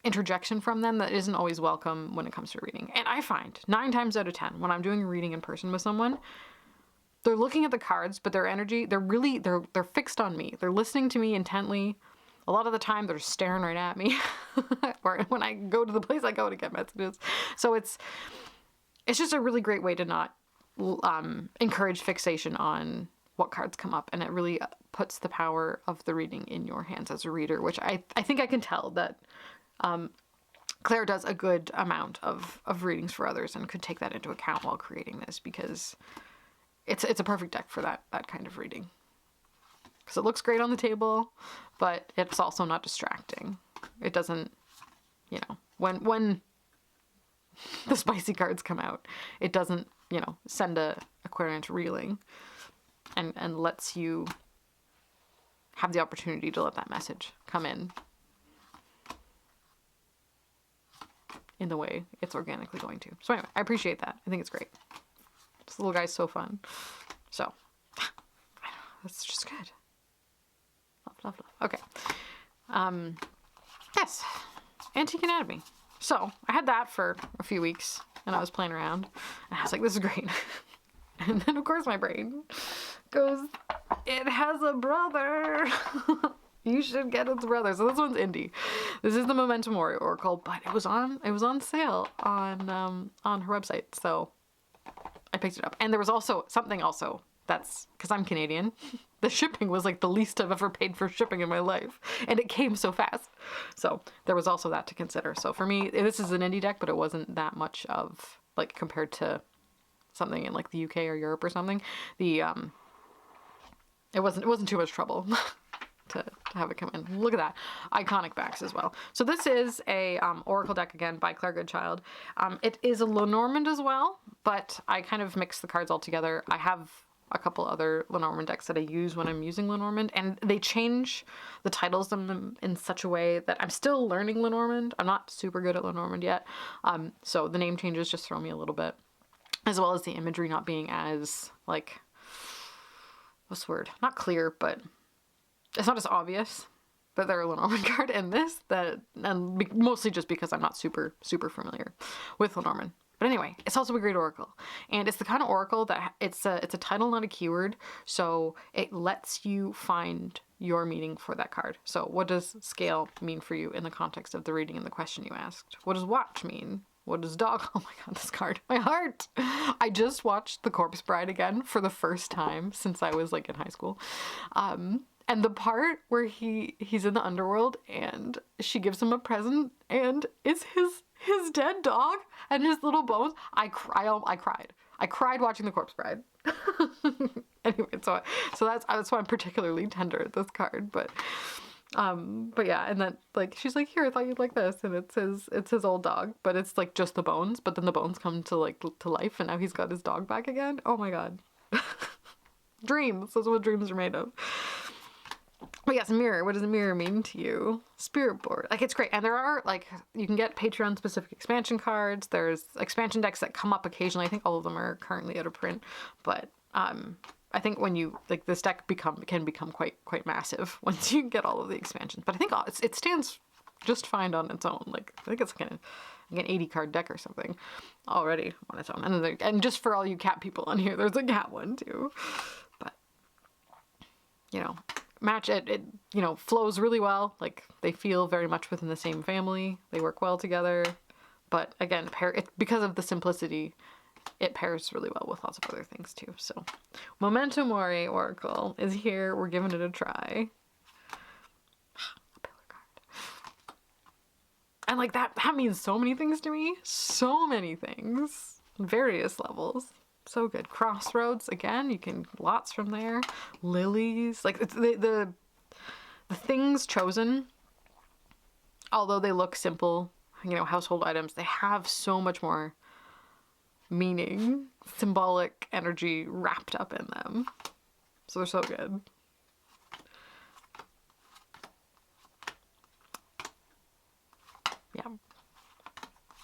interjection from them that isn't always welcome when it comes to reading. And I find 9 times out of 10 when I'm doing a reading in person with someone, they're looking at the cards, but their energy, they're fixed on me. They're listening to me intently. A lot of the time they're staring right at me or when I go to the place I go to get messages. So it's just a really great way to not encourage fixation on what cards come up, and it really puts the power of the reading in your hands as a reader, which I think I can tell that Claire does a good amount of readings for others and could take that into account while creating this, because it's a perfect deck for that kind of reading. Because it looks great on the table, but it's also not distracting. It doesn't, you know, when the spicy cards come out, it doesn't, you know, send a querent reeling and lets you have the opportunity to let that message come in the way it's organically going to. So anyway, I appreciate that. I think it's great. This little guy's so fun. So, it's just good. Love. Okay. Yes. Antique Anatomy. So, I had that for a few weeks, and I was playing around, and I was like, this is great. And then, of course, my brain goes, it has a brother. You should get its brother. So this one's indie. This is the Memento Mori Oracle, but it was on sale on her website, so I picked it up. And there was also something that's because I'm Canadian. The shipping was like the least I've ever paid for shipping in my life, and it came so fast. So there was also that to consider. So for me, this is an indie deck, but it wasn't that much of, like, compared to something in like the UK or Europe or something. It wasn't too much trouble. To have it come in. Look at that. Iconic backs as well. So this is a Oracle deck, again, by Claire Goodchild. It is a Lenormand as well, but I kind of mix the cards all together. I have a couple other Lenormand decks that I use when I'm using Lenormand, and they change the titles of them in such a way that I'm still learning Lenormand. I'm not super good at Lenormand yet, so the name changes just throw me a little bit, as well as the imagery not being as, like, what's the word? Not clear, but it's not as obvious that they're a Lenormand card in this, and mostly just because I'm not super familiar with Lenormand. But anyway, it's also a great oracle, and it's the kind of oracle that it's a title, not a keyword, so it lets you find your meaning for that card. So what does scale mean for you in the context of the reading and the question you asked? What does watch mean? What does dog? Oh my god, this card. My heart! I just watched The Corpse Bride again for the first time since I was, like, in high school. And the part where he's in the underworld and she gives him a present and it's his dead dog and his little bones. I cried. I cried watching the corpse bride. Anyway, so that's why I'm particularly tender at this card. But yeah, and then like she's like, here, I thought you'd like this, and it's his old dog, but it's like just the bones. But then the bones come to life, and now he's got his dog back again. Oh my god. Dreams. That's what dreams are made of. But yes, mirror. What does a mirror mean to you? Spirit board. Like, it's great. And there are, like, you can get Patreon specific expansion cards. There's expansion decks that come up occasionally. I think all of them are currently out of print. But I think when you, like, this deck can become quite massive once you get all of the expansions. But I think it stands just fine on its own. Like, I think it's kind of like an 80 card deck or something already on its own. And just for all you cat people on here, there's a cat one too. But, you know, match it you know, flows really well. Like, they feel very much within the same family. They work well together. But again, because of the simplicity, it pairs really well with lots of other things too. So Memento Mori Oracle is here. We're giving it a try. A pillar card. And like that means so many things to me. So many things. Various levels. So good. Crossroads, again, you can lots from there. Lilies, like it's the things chosen, although they look simple, you know, household items, they have so much more meaning, symbolic energy wrapped up in them. So they're so good. Yeah.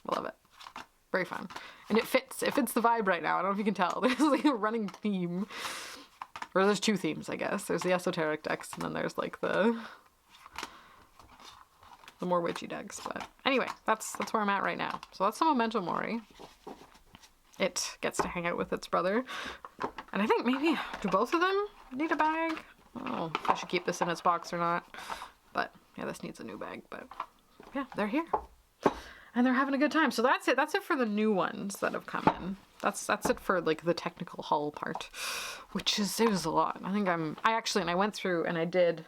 I love it. Very fun. And it fits the vibe right now. I don't know if you can tell. There's like a running theme. Or there's two themes, I guess. There's the esoteric decks, and then there's like the more witchy decks. But anyway, that's where I'm at right now. So that's the Memento Mori. It gets to hang out with its brother. And I think maybe, do both of them need a bag? I don't know if I should keep this in its box or not. But yeah, this needs a new bag. But yeah, they're here. And they're having a good time. So that's it. That's it for the new ones that have come in. That's it for like the technical haul part, which it was a lot. I think I went through and I did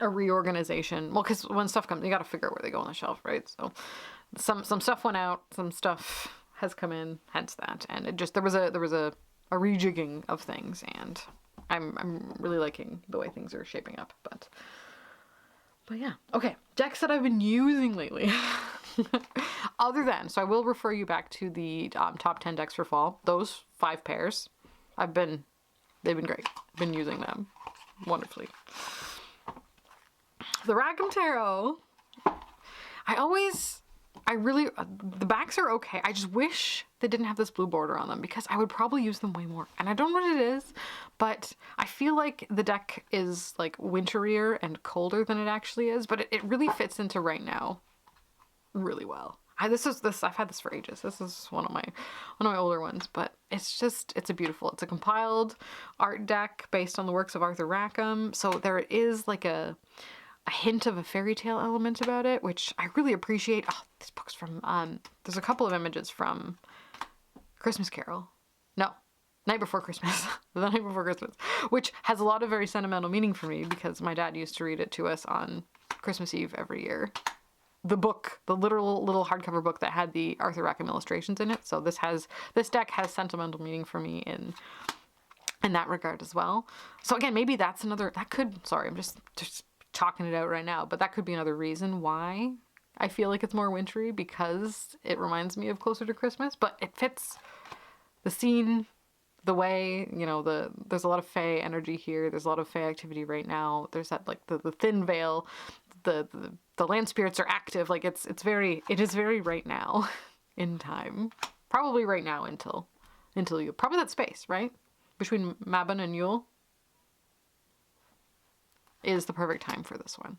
a reorganization. Well, because when stuff comes, you got to figure out where they go on the shelf, right? So some stuff went out, some stuff has come in, hence that. And it just, there was a rejigging of things, and I'm really liking the way things are shaping up, but yeah. Okay, decks that I've been using lately. Other than, so I will refer you back to the top 10 decks for fall. Those 5 pairs, they've been great. I've been using them wonderfully. The Rackham Tarot, the backs are okay. I just wish they didn't have this blue border on them, because I would probably use them way more. And I don't know what it is, but I feel like the deck is like winterier and colder than it actually is, but it really fits into right now really well. I've had this for ages. This is one of my older ones, but it's a compiled art deck based on the works of Arthur Rackham. So there is like a hint of a fairy tale element about it, which I really appreciate. Oh, this book's from, there's a couple of images from Christmas Carol. No, Night Before Christmas. The Night Before Christmas, which has a lot of very sentimental meaning for me, because my dad used to read it to us on Christmas Eve every year. The book, the literal little hardcover book that had the Arthur Rackham illustrations in it. So this deck has sentimental meaning for me in that regard as well. So again, maybe that's another, I'm just talking it out right now, but that could be another reason why I feel like it's more wintry, because it reminds me of Closer to Christmas, but it fits the scene, the way, you know, there's a lot of fae energy here. There's a lot of fae activity right now. There's that, like, the thin veil, the land spirits are active. Like, it is very right now in time. Probably right now until you, probably that space, right? Between Mabon and Yule is the perfect time for this one.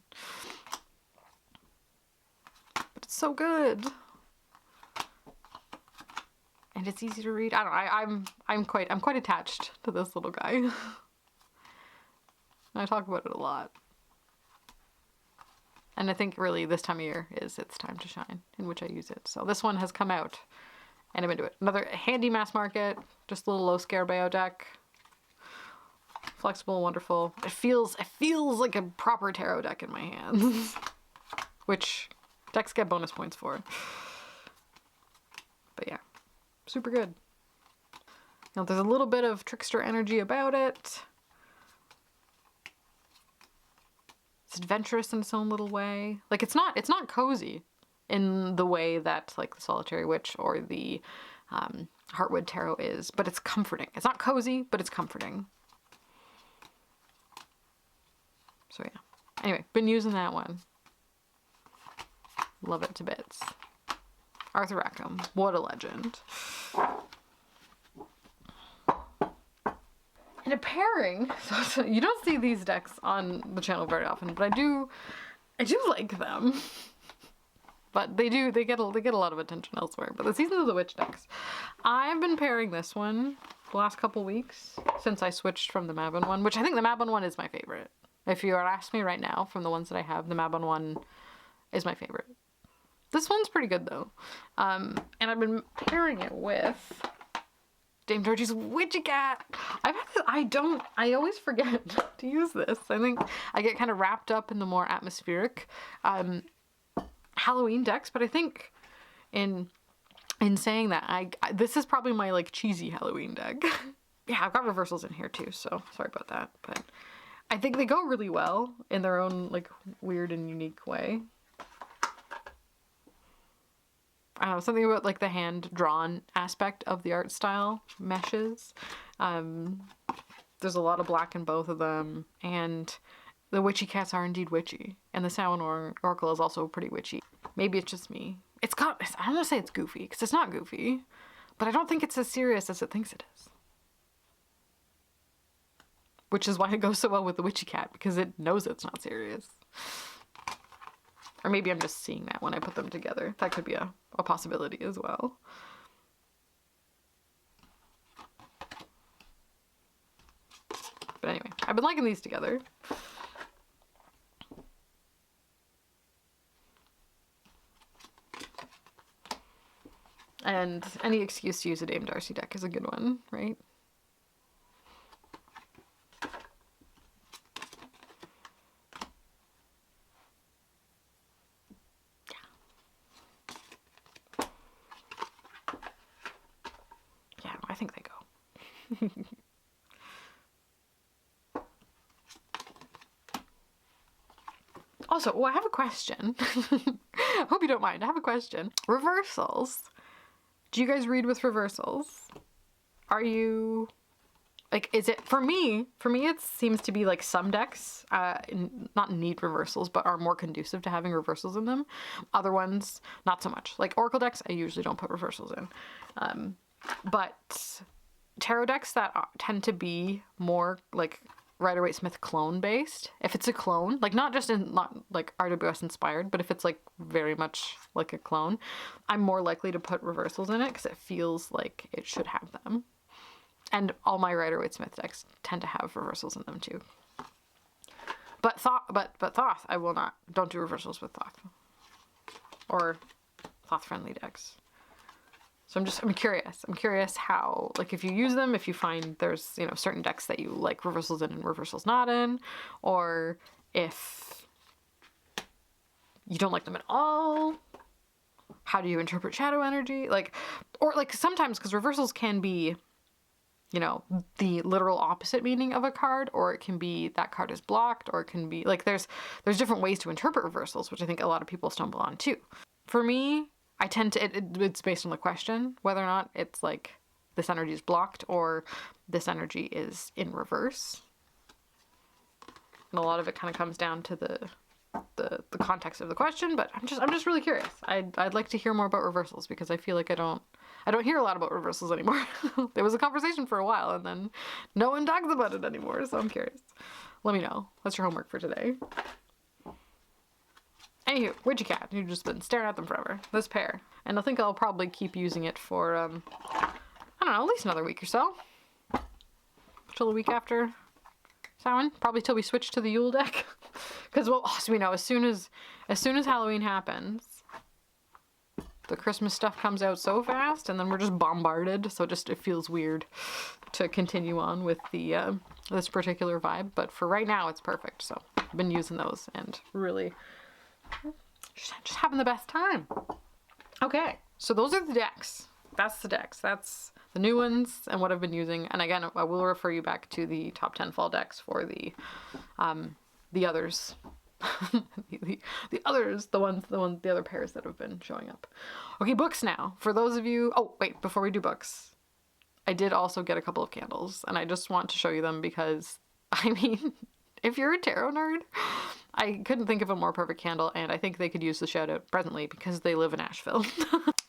But it's so good. And it's easy to read. I don't know, I'm quite attached to this little guy. And I talk about it a lot. And I think really this time of year is its time to shine, in which I use it. So this one has come out, and I'm into it. Another handy mass market, just a little low scare bio deck. flexible, wonderful. It feels like a proper tarot deck in my hands, which decks get bonus points for. But yeah, super good. Now there's a little bit of trickster energy about it. It's adventurous in its own little way. Like it's not cozy in the way that like the Solitary Witch or the Heartwood Tarot is, but it's comforting. It's not cozy, but it's comforting. So yeah. Anyway, been using that one. Love it to bits. Arthur Rackham, what a legend. And a pairing, so you don't see these decks on the channel very often, but I do like them. But they get a lot of attention elsewhere. But the Seasons of the Witch decks, I've been pairing this one the last couple weeks since I switched from the Mabon one, which I think the Mabon one is my favorite. If you were to ask me right now, from the ones that I have, the Mabon one is my favorite. This one's pretty good though, and I've been pairing it with Dame Georgie's Witchy Cat. I always forget to use this. I think I get kind of wrapped up in the more atmospheric Halloween decks, but I think in saying that, this is probably my like cheesy Halloween deck. Yeah, I've got reversals in here too, so sorry about that, but I think they go really well in their own like weird and unique way. I don't know, something about like the hand-drawn aspect of the art style meshes. There's a lot of black in both of them, and the witchy cats are indeed witchy, and the Samhain Oracle is also pretty witchy. Maybe it's just me. I don't want to say it's goofy, because it's not goofy, but I don't think it's as serious as it thinks it is. Which is why it goes so well with the witchy cat, because it knows it's not serious. Or maybe I'm just seeing that when I put them together. That could be a possibility as well. But anyway, I've been liking these together. And any excuse to use a Dame Darcy deck is a good one, right? I think they go. Also, I have a question. I hope you don't mind. I have a question. Reversals. Do you guys read with reversals? Are you... like, is it... For me, it seems to be like some decks not need reversals, but are more conducive to having reversals in them. Other ones, not so much. Like Oracle decks, I usually don't put reversals in. But tarot decks that tend to be more like Rider-Waite-Smith clone based, if it's a clone, like not like RWS inspired, but if it's like very much like a clone, I'm more likely to put reversals in it because it feels like it should have them. And all my Rider-Waite-Smith decks tend to have reversals in them too. But Thoth, I will not. Don't do reversals with Thoth. Or Thoth-friendly decks. So I'm curious. I'm curious how, like, if you use them, if you find there's, you know, certain decks that you like reversals in and reversals not in, or if you don't like them at all. How do you interpret shadow energy? Like, or like sometimes, because reversals can be, you know, the literal opposite meaning of a card, or it can be that card is blocked, or it can be like there's different ways to interpret reversals, which I think a lot of people stumble on too. For me, I tend to, it's based on the question, whether or not it's like this energy is blocked or this energy is in reverse. And a lot of it kind of comes down to the context of the question, but I'm just really curious. I'd like to hear more about reversals because I feel like I don't hear a lot about reversals anymore. There was a conversation for a while and then no one talks about it anymore, so I'm curious. Let me know. That's your homework for today. Anywho, Witchy Cat, you've just been staring at them forever. This pair. And I think I'll probably keep using it for, I don't know, at least another week or so. Till the week after Samhain. Probably till we switch to the Yule deck. Because, well, as we know, as soon as Halloween happens, the Christmas stuff comes out so fast, and then we're just bombarded, so it feels weird. to continue on with the this particular vibe, but for right now it's perfect. So I've been using those and really just having the best time. Okay, so those are the decks. That's the decks. That's the new ones and what I've been using. And again, I will refer you back to the top 10 fall decks for the others. the others, the other pairs that have been showing up. Okay, books now. For those of you, oh wait, before we do books, I did also get a couple of candles, and I just want to show you them because, I mean, if you're a tarot nerd, I couldn't think of a more perfect candle, and I think they could use the shout out presently because they live in Asheville.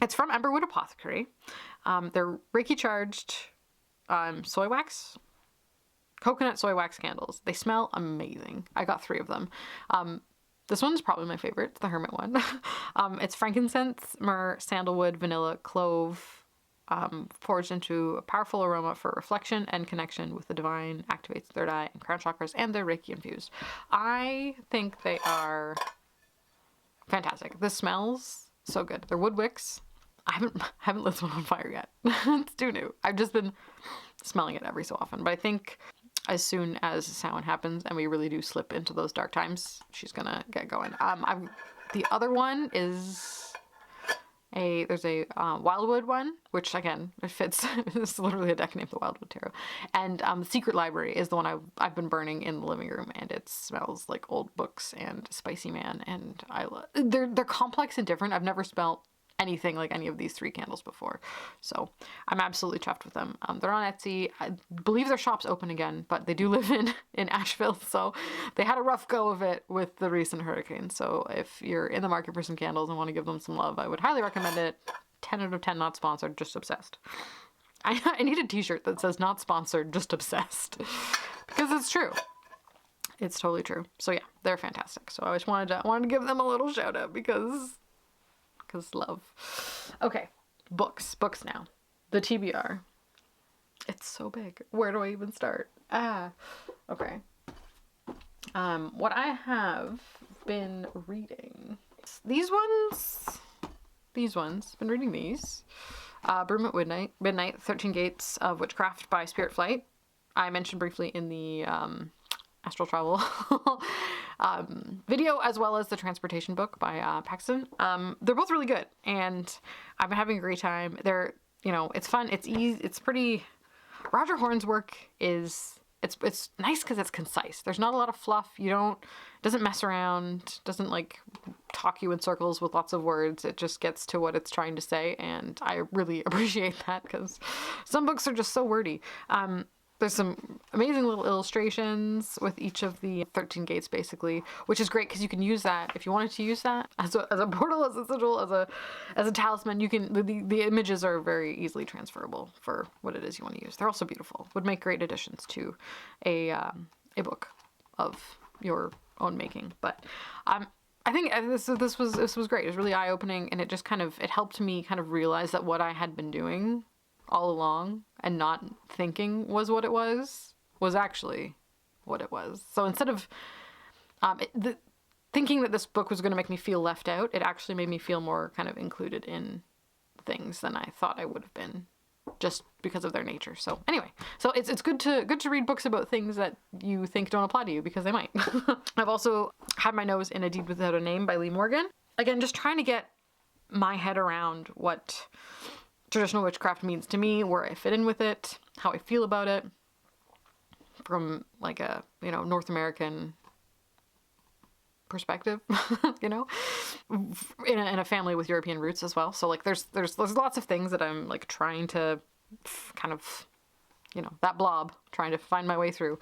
It's from Heartwood Apothecary. They're Reiki charged soy wax, coconut soy wax candles. They smell amazing. I got 3 of them. This one's probably my favorite. It's the Hermit one. It's frankincense, myrrh, sandalwood, vanilla, clove, forged into a powerful aroma for reflection and connection with the divine, activates the third eye and crown chakras, and they're Reiki infused. I think they are fantastic. This smells so good. They're wood wicks. I haven't lit this one on fire yet. It's too new. I've just been smelling it every so often, but I think as soon as Samhain happens and we really do slip into those dark times, she's gonna get going. The other one is there's a Wildwood one, which again, it fits. It's literally a deck named the Wildwood Tarot. And the Secret Library is the one I've been burning in the living room, and it smells like old books and Spicy Man, and they're complex and different. I've never smelled anything like any of these 3 candles before, so I'm absolutely chuffed with them. They're on Etsy. I believe their shop's open again, but they do live in Asheville, so they had a rough go of it with the recent hurricane. So if you're in the market for some candles and want to give them some love, I would highly recommend it. 10 out of 10, not sponsored, just obsessed. I need a t-shirt that says not sponsored, just obsessed, because it's true. It's totally true. So yeah, they're fantastic. So I just wanted to give them a little shout out because love. Okay, books now. The TBR. It's so big. Where do I even start? Okay. What I have been reading. These ones. Been reading these. Broom at Midnight, 13 Gates of Witchcraft by Spirit Flight. I mentioned briefly in the astral travel video, as well as the transportation book by Paxton. They're both really good, and I've been having a great time. They're, it's fun, it's easy, it's pretty. Roger Horn's work is, it's nice because it's concise. There's not a lot of fluff. Doesn't mess around, doesn't like talk you in circles with lots of words. It just gets to what it's trying to say, and I really appreciate that because some books are just so wordy. There's some amazing little illustrations with each of the 13 gates, basically, which is great because you can use that if you wanted to use that as a portal, as a sigil, as a talisman. You can the images are very easily transferable for what it is you want to use. They're also beautiful. Would make great additions to a book of your own making. But I think this was great. It was really eye opening, and it just it helped me kind of realize that what I had been doing all along and not thinking was what it was actually what it was. So instead of thinking that this book was going to make me feel left out, it actually made me feel more kind of included in things than I thought I would have been, just because of their nature. So anyway, so it's good to read books about things that you think don't apply to you, because they might. I've also had my nose in A Deed Without a Name by Lee Morgan. Again, just trying to get my head around what traditional witchcraft means to me, where I fit in with it, how I feel about it, from like a North American perspective, in a family with European roots as well. So like there's lots of things that I'm like trying to kind of that blob, trying to find my way through.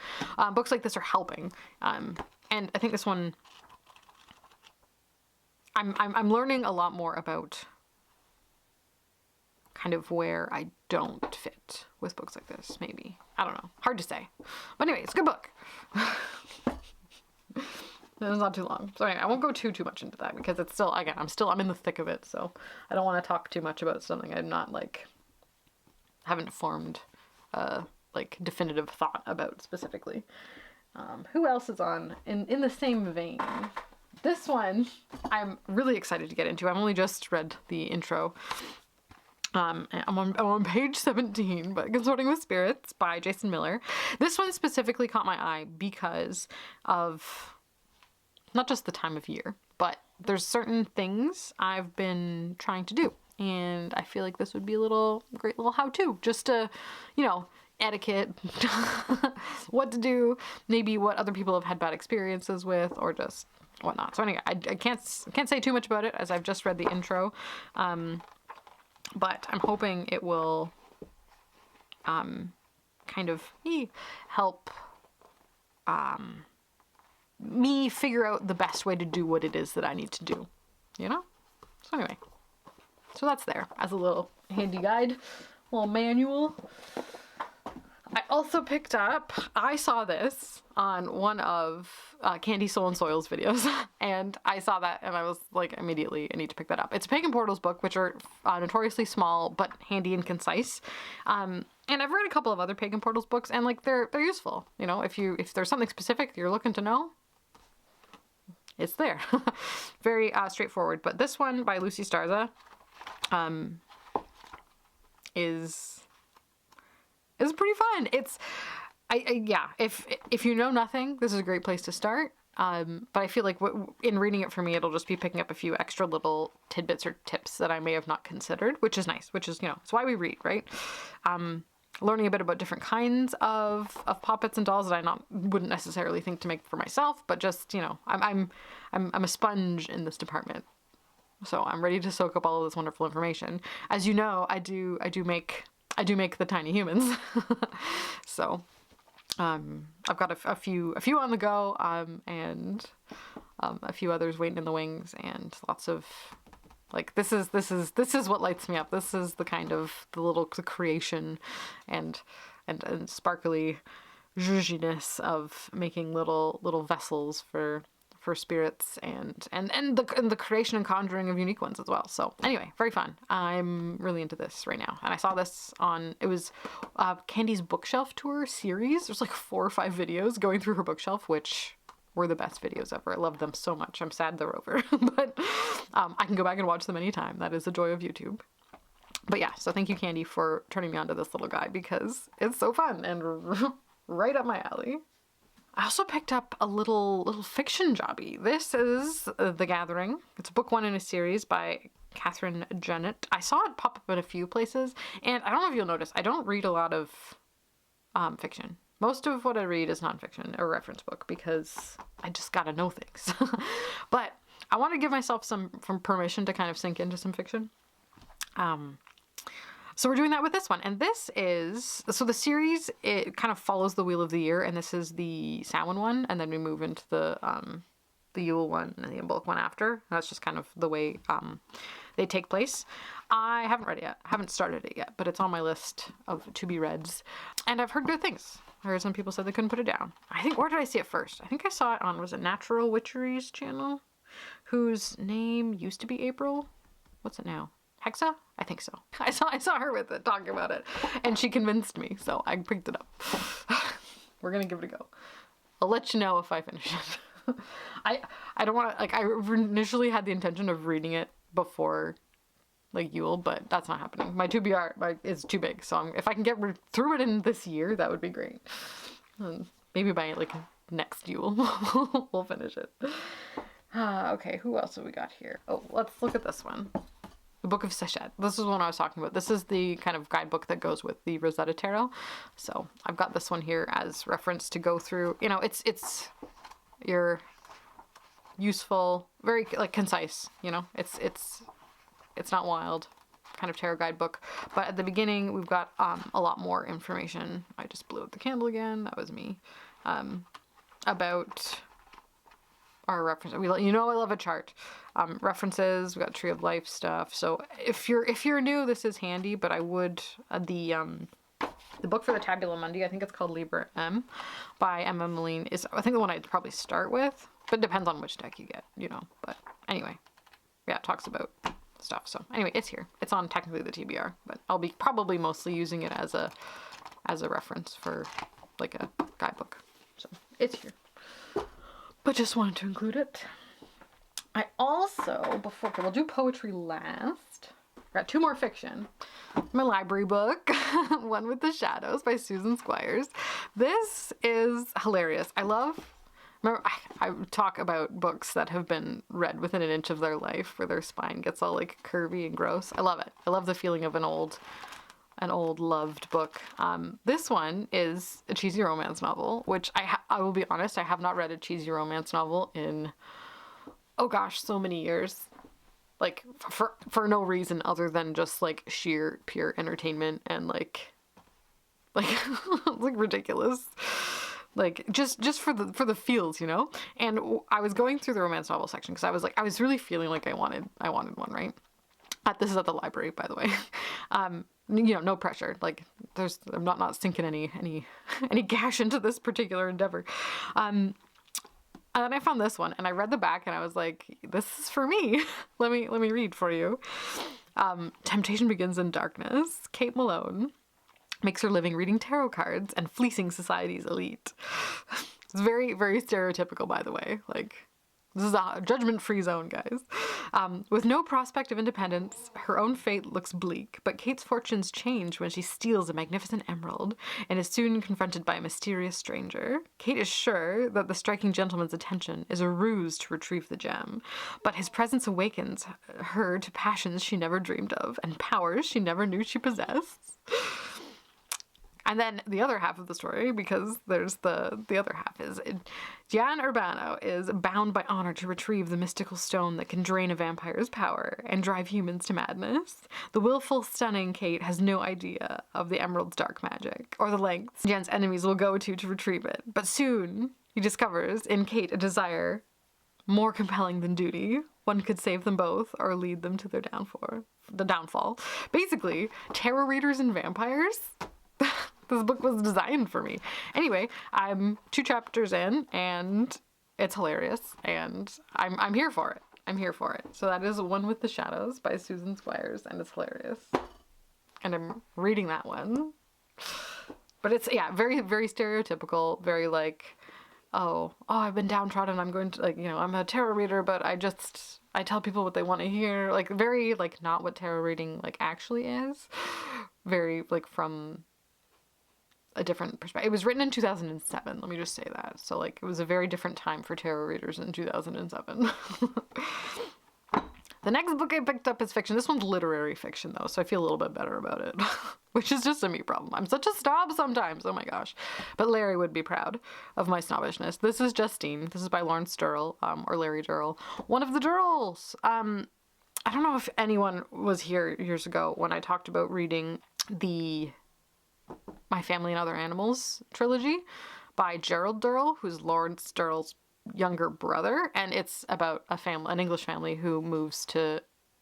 Books like this are helping, and I think this one I'm learning a lot more about kind of where I don't fit with books like this, maybe. I don't know. Hard to say. But anyway, it's a good book. It's not too long. So anyway, I won't go too much into that because it's still, again, I'm in the thick of it, so I don't want to talk too much about something I'm not haven't formed definitive thought about specifically. Who else is on in the same vein? This one I'm really excited to get into. I've only just read the intro. I'm on page 17, but Consorting with Spirits by Jason Miller. This one specifically caught my eye because of not just the time of year, but there's certain things I've been trying to do. And I feel like this would be a great little how-to, just to, etiquette, what to do, maybe what other people have had bad experiences with, or just whatnot. So anyway, I can't say too much about it as I've just read the intro, but I'm hoping it will kind of help me figure out the best way to do what it is that I need to do, So anyway, so that's there as a little handy guide, little manual. I also picked up, I saw this on one of Candy Soul and Soil's videos, and I saw that and I was like, immediately, I need to pick that up. It's a Pagan Portals book, which are notoriously small but handy and concise. And I've read a couple of other Pagan Portals books, and like they're useful. If there's something specific you're looking to know, it's there. Very straightforward. But this one by Lucy Starza is pretty fun. It's if you know nothing, this is a great place to start. But I feel like in reading it for me, it'll just be picking up a few extra little tidbits or tips that I may have not considered, which is nice, which is, it's why we read, right? Learning a bit about different kinds of puppets and dolls that I wouldn't necessarily think to make for myself, but just, I'm a sponge in this department. So I'm ready to soak up all of this wonderful information. As you know, I do make the tiny humans. So I've got a few on the go, and a few others waiting in the wings, and lots of this is what lights me up. This is the kind of the creation and sparkly zhuzhiness of making little vessels for spirits and the creation and conjuring of unique ones as well. So anyway, very fun. I'm really into this right now. And I saw this it was Candy's bookshelf tour series. There's like 4 or 5 videos going through her bookshelf, which were the best videos ever. I love them so much. I'm sad they're over, but I can go back and watch them anytime. That is the joy of YouTube. But yeah, so thank you, Candy, for turning me on to this little guy, because it's so fun and right up my alley. I also picked up a little fiction jobby. This is The Gathering. It's book 1 in a series by Catherine Jennett. I saw it pop up in a few places, and I don't know if you'll notice, I don't read a lot of fiction. Most of what I read is nonfiction or reference book, because I just gotta know things. But I want to give myself some permission to kind of sink into some fiction. So we're doing that with this one. And this is, so the series, it kind of follows the Wheel of the Year, and this is the Samhain one, and then we move into the Yule one and the Imbolc one after. That's just kind of the way they take place. I haven't read it yet. I haven't started it yet, but it's on my list of to-be-reads. And I've heard good things. I heard some people said they couldn't put it down. Where did I see it first? I think I saw it on, was it Natural Witchery's channel? Whose name used to be April? What's it now? Hexa? I think so. I saw her with it, talking about it, and she convinced me, so I picked it up. We're gonna give it a go. I'll let you know if I finish it. I don't want to, I initially had the intention of reading it before Yule, but that's not happening. My TBR is too big, so if I can get through it in this year, that would be great. Maybe by next Yule we'll finish it. Okay, who else have we got here? Oh, let's look at this one. The Book of Sechet. This is one I was talking about. This is the kind of guidebook that goes with the Rosetta Tarot. So I've got this one here as reference to go through. It's your useful, very concise. It's not wild, kind of tarot guidebook. But at the beginning, we've got a lot more information. I just blew out the candle again. That was me. About our reference. I love a chart. References. We got Tree of Life stuff. So if you're new, this is handy. But I would the book for the Tabula Mundi, I think it's called Liber M, by Emma Moline, is I think the one I'd probably start with. But it depends on which deck you get, But anyway, yeah, it talks about stuff. So anyway, it's here. It's on technically the TBR, but I'll be probably mostly using it as a reference for a guidebook. So it's here. But just wanted to include it. I also, we'll do poetry last. Got 2 more fiction. My library book, One with the Shadows by Susan Squires. This is hilarious. Remember, I talk about books that have been read within an inch of their life, where their spine gets all like curvy and gross. I love it. I love the feeling of an old loved book. This one is a cheesy romance novel, which I will be honest, I have not read a cheesy romance novel in, oh gosh, so many years. Like for no reason other than just like sheer pure entertainment and like like ridiculous. Like just for the feels, you know? And I was going through the romance novel section because I was really feeling like I wanted one, right? This is at the library, by the way. You know, no pressure. Like I'm not sinking any cash into this particular endeavor. And then I found this one and I read the back and I was like, this is for me. let me read for you. Temptation begins in darkness. Kate Malone makes her living reading tarot cards and fleecing society's elite. It's very, very stereotypical, by the way. Like, this is a judgment-free zone, guys. With no prospect of independence, her own fate looks bleak, but Kate's fortunes change when she steals a magnificent emerald and is soon confronted by a mysterious stranger. Kate is sure that the striking gentleman's attention is a ruse to retrieve the gem, but his presence awakens her to passions she never dreamed of and powers she never knew she possessed. And then the other half of the story, because there's the other half, is Gian Urbano is bound by honor to retrieve the mystical stone that can drain a vampire's power and drive humans to madness. The willful, stunning Kate has no idea of the emerald's dark magic or the lengths Gian's enemies will go to retrieve it. But soon he discovers in Kate a desire more compelling than duty. One could save them both or lead them to their downfall. Basically, tarot readers and vampires. This book was designed for me. Anyway, I'm 2 chapters in, and it's hilarious, and I'm here for it. I'm here for it. So that is One with the Shadows by Susan Squires, and it's hilarious. And I'm reading that one. But it's, yeah, very, very stereotypical, very like, oh, I've been downtrodden, I'm going to, like, you know, I'm a tarot reader, but I tell people what they want to hear. Like, very, like, not what tarot reading, like, actually is. Very, like, from a different perspective. It was written in 2007, let me just say that. So, like, it was a very different time for tarot readers in 2007. The next book I picked up is fiction. This one's literary fiction, though, so I feel a little bit better about it, which is just a me problem. I'm such a snob sometimes, oh my gosh. But Larry would be proud of my snobbishness. This is Justine. This is by Lawrence Durrell, or Larry Durrell. One of the Durrells. I don't know if anyone was here years ago when I talked about reading the My Family and Other Animals trilogy by Gerald Durrell, who's Lawrence Durrell's younger brother, and it's about an English family who moves to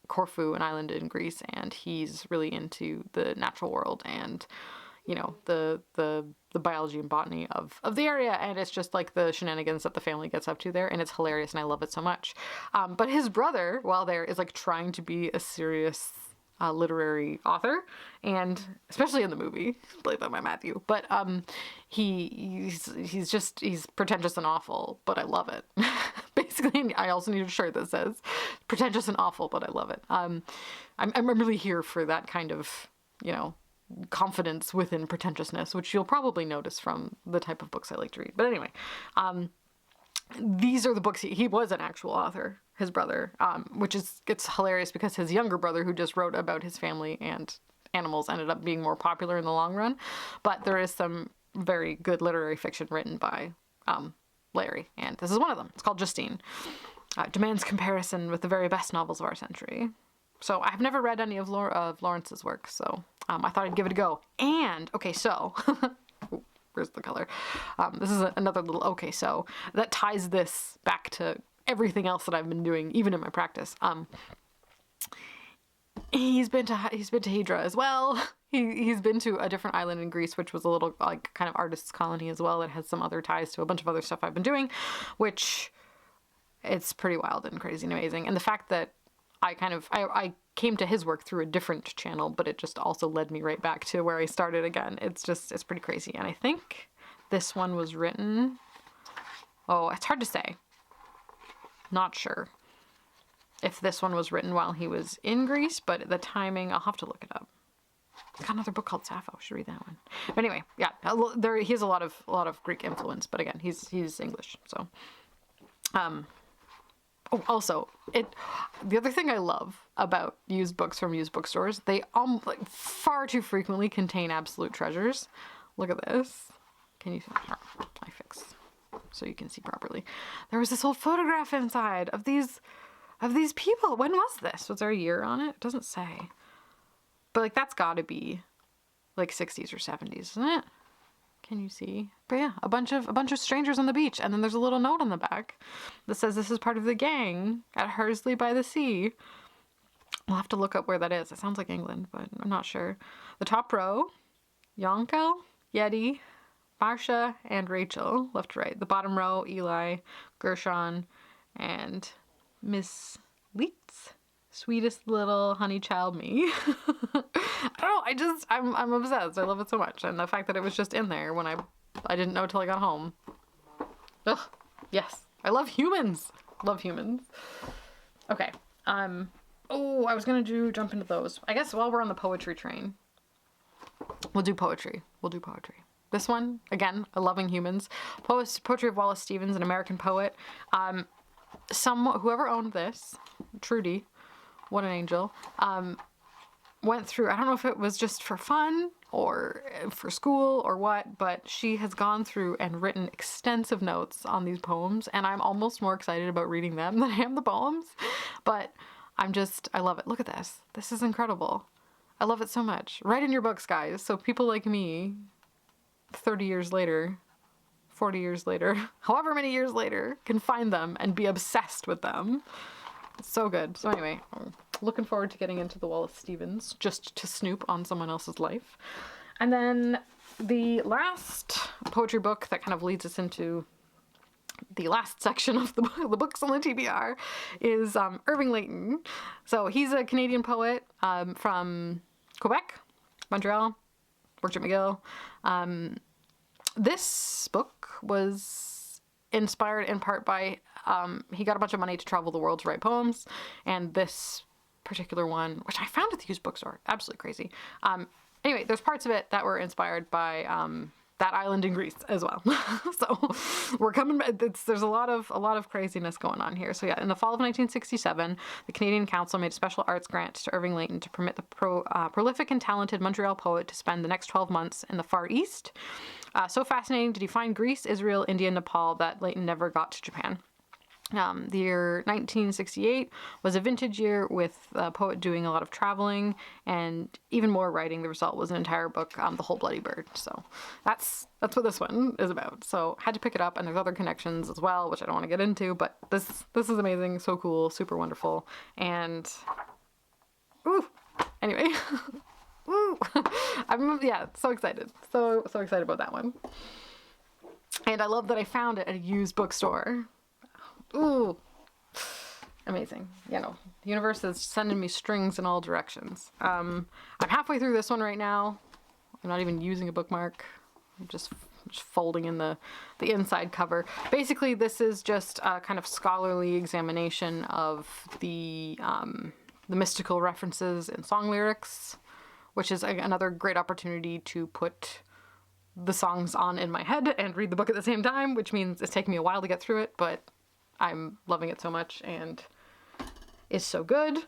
Corfu, an island in Greece, and he's really into the natural world and, you know, the biology and botany of the area, and it's just like the shenanigans that the family gets up to there, and it's hilarious, and I love it so much. But his brother, while there, is like trying to be a serious literary author, and especially in the movie played by my Matthew, but he's pretentious and awful, but I love it. Basically, I also need a shirt that says pretentious and awful, but I love it. I'm really here for that kind of, you know, confidence within pretentiousness, which you'll probably notice from the type of books I like to read. But anyway, these are the books. He was an actual author, his brother, it's hilarious because his younger brother, who just wrote about his family and animals, ended up being more popular in the long run. But there is some very good literary fiction written by Larry, and this is one of them. It's called Justine. Demands comparison with the very best novels of our century. So I've never read any of Lawrence's work, so I thought I'd give it a go. And, okay, so... Where's the color? This is another little okay so that ties this back to everything else that I've been doing, even in my practice. He's been to Hydra as well. He's been to a different island in Greece, which was a little like kind of artist's colony as well. It has some other ties to a bunch of other stuff I've been doing, which it's pretty wild and crazy and amazing. And the fact that I came to his work through a different channel, but it just also led me right back to where I started again. It's pretty crazy. And I think this one was written, it's hard to say. Not sure. if this one was written while he was in Greece, but the timing, I'll have to look it up. Got another book called Sappho. Should read that one. But anyway, yeah, he has a lot of Greek influence, but again, he's English. So, also, the other thing I love about used books from used bookstores, they like far too frequently contain absolute treasures. Look at this. Can you see? I fix so you can see properly. There was this old photograph inside of these people. When was this? Was there a year on it? It doesn't say. But like that's got to be like 60s or 70s, isn't it? Can you see? But yeah, a bunch of strangers on the beach, and then there's a little note on the back that says this is part of the gang at Hursley by the sea. We'll have to look up where that is. It sounds like England, but I'm not sure. The top row, Yonkel, Yeti, Marsha, and Rachel, left to right. The bottom row, Eli, Gershon, and Miss Leitz. Sweetest little honey child me. I don't know, I'm obsessed. I love it so much. And the fact that it was just in there when I didn't know till I got home. Ugh, yes. I love humans. Love humans. Okay. I was gonna jump into those. I guess while we're on the poetry train, we'll do poetry. This one, again, a loving humans. Poetry of Wallace Stevens, an American poet. Whoever owned this, Trudy, what an angel, went through, I don't know if it was just for fun or for school or what, but she has gone through and written extensive notes on these poems, and I'm almost more excited about reading them than I am the poems. But I love it. Look at this. This is incredible. I love it so much. Write in your books, guys, so people like me, 30 years later, 40 years later, however many years later, can find them and be obsessed with them. It's so good. So anyway, looking forward to getting into the Wallace Stevens, just to snoop on someone else's life. And then the last poetry book that kind of leads us into the last section of the books on the TBR is Irving Layton. So he's a Canadian poet from Quebec, Montreal, worked at McGill. This book was inspired in part by he got a bunch of money to travel the world to write poems, and this particular one, which I found at the used bookstore, absolutely crazy. Anyway, there's parts of it that were inspired by that island in Greece as well. So we're coming. There's a lot of craziness going on here. So yeah, in the fall of 1967, the Canadian Council made a special arts grant to Irving Layton to permit the prolific and talented Montreal poet to spend the next 12 months in the Far East. So fascinating did he find Greece, Israel, India, and Nepal that Layton never got to Japan. The year 1968 was a vintage year, with the poet doing a lot of traveling and even more writing. The result was an entire book, The Whole Bloody Bird. So that's what this one is about. So had to pick it up, and there's other connections as well, which I don't want to get into, but this is amazing, so cool, super wonderful, and anyway, I'm so excited, so excited about that one, and I love that I found it at a used bookstore. Ooh, amazing. The universe is sending me strings in all directions. I'm halfway through this one right now. I'm not even using a bookmark. I'm just folding in the inside cover. Basically, this is just a kind of scholarly examination of the mystical references in song lyrics, which is another great opportunity to put the songs on in my head and read the book at the same time, which means it's taking me a while to get through it, but I'm loving it so much, and it's so good.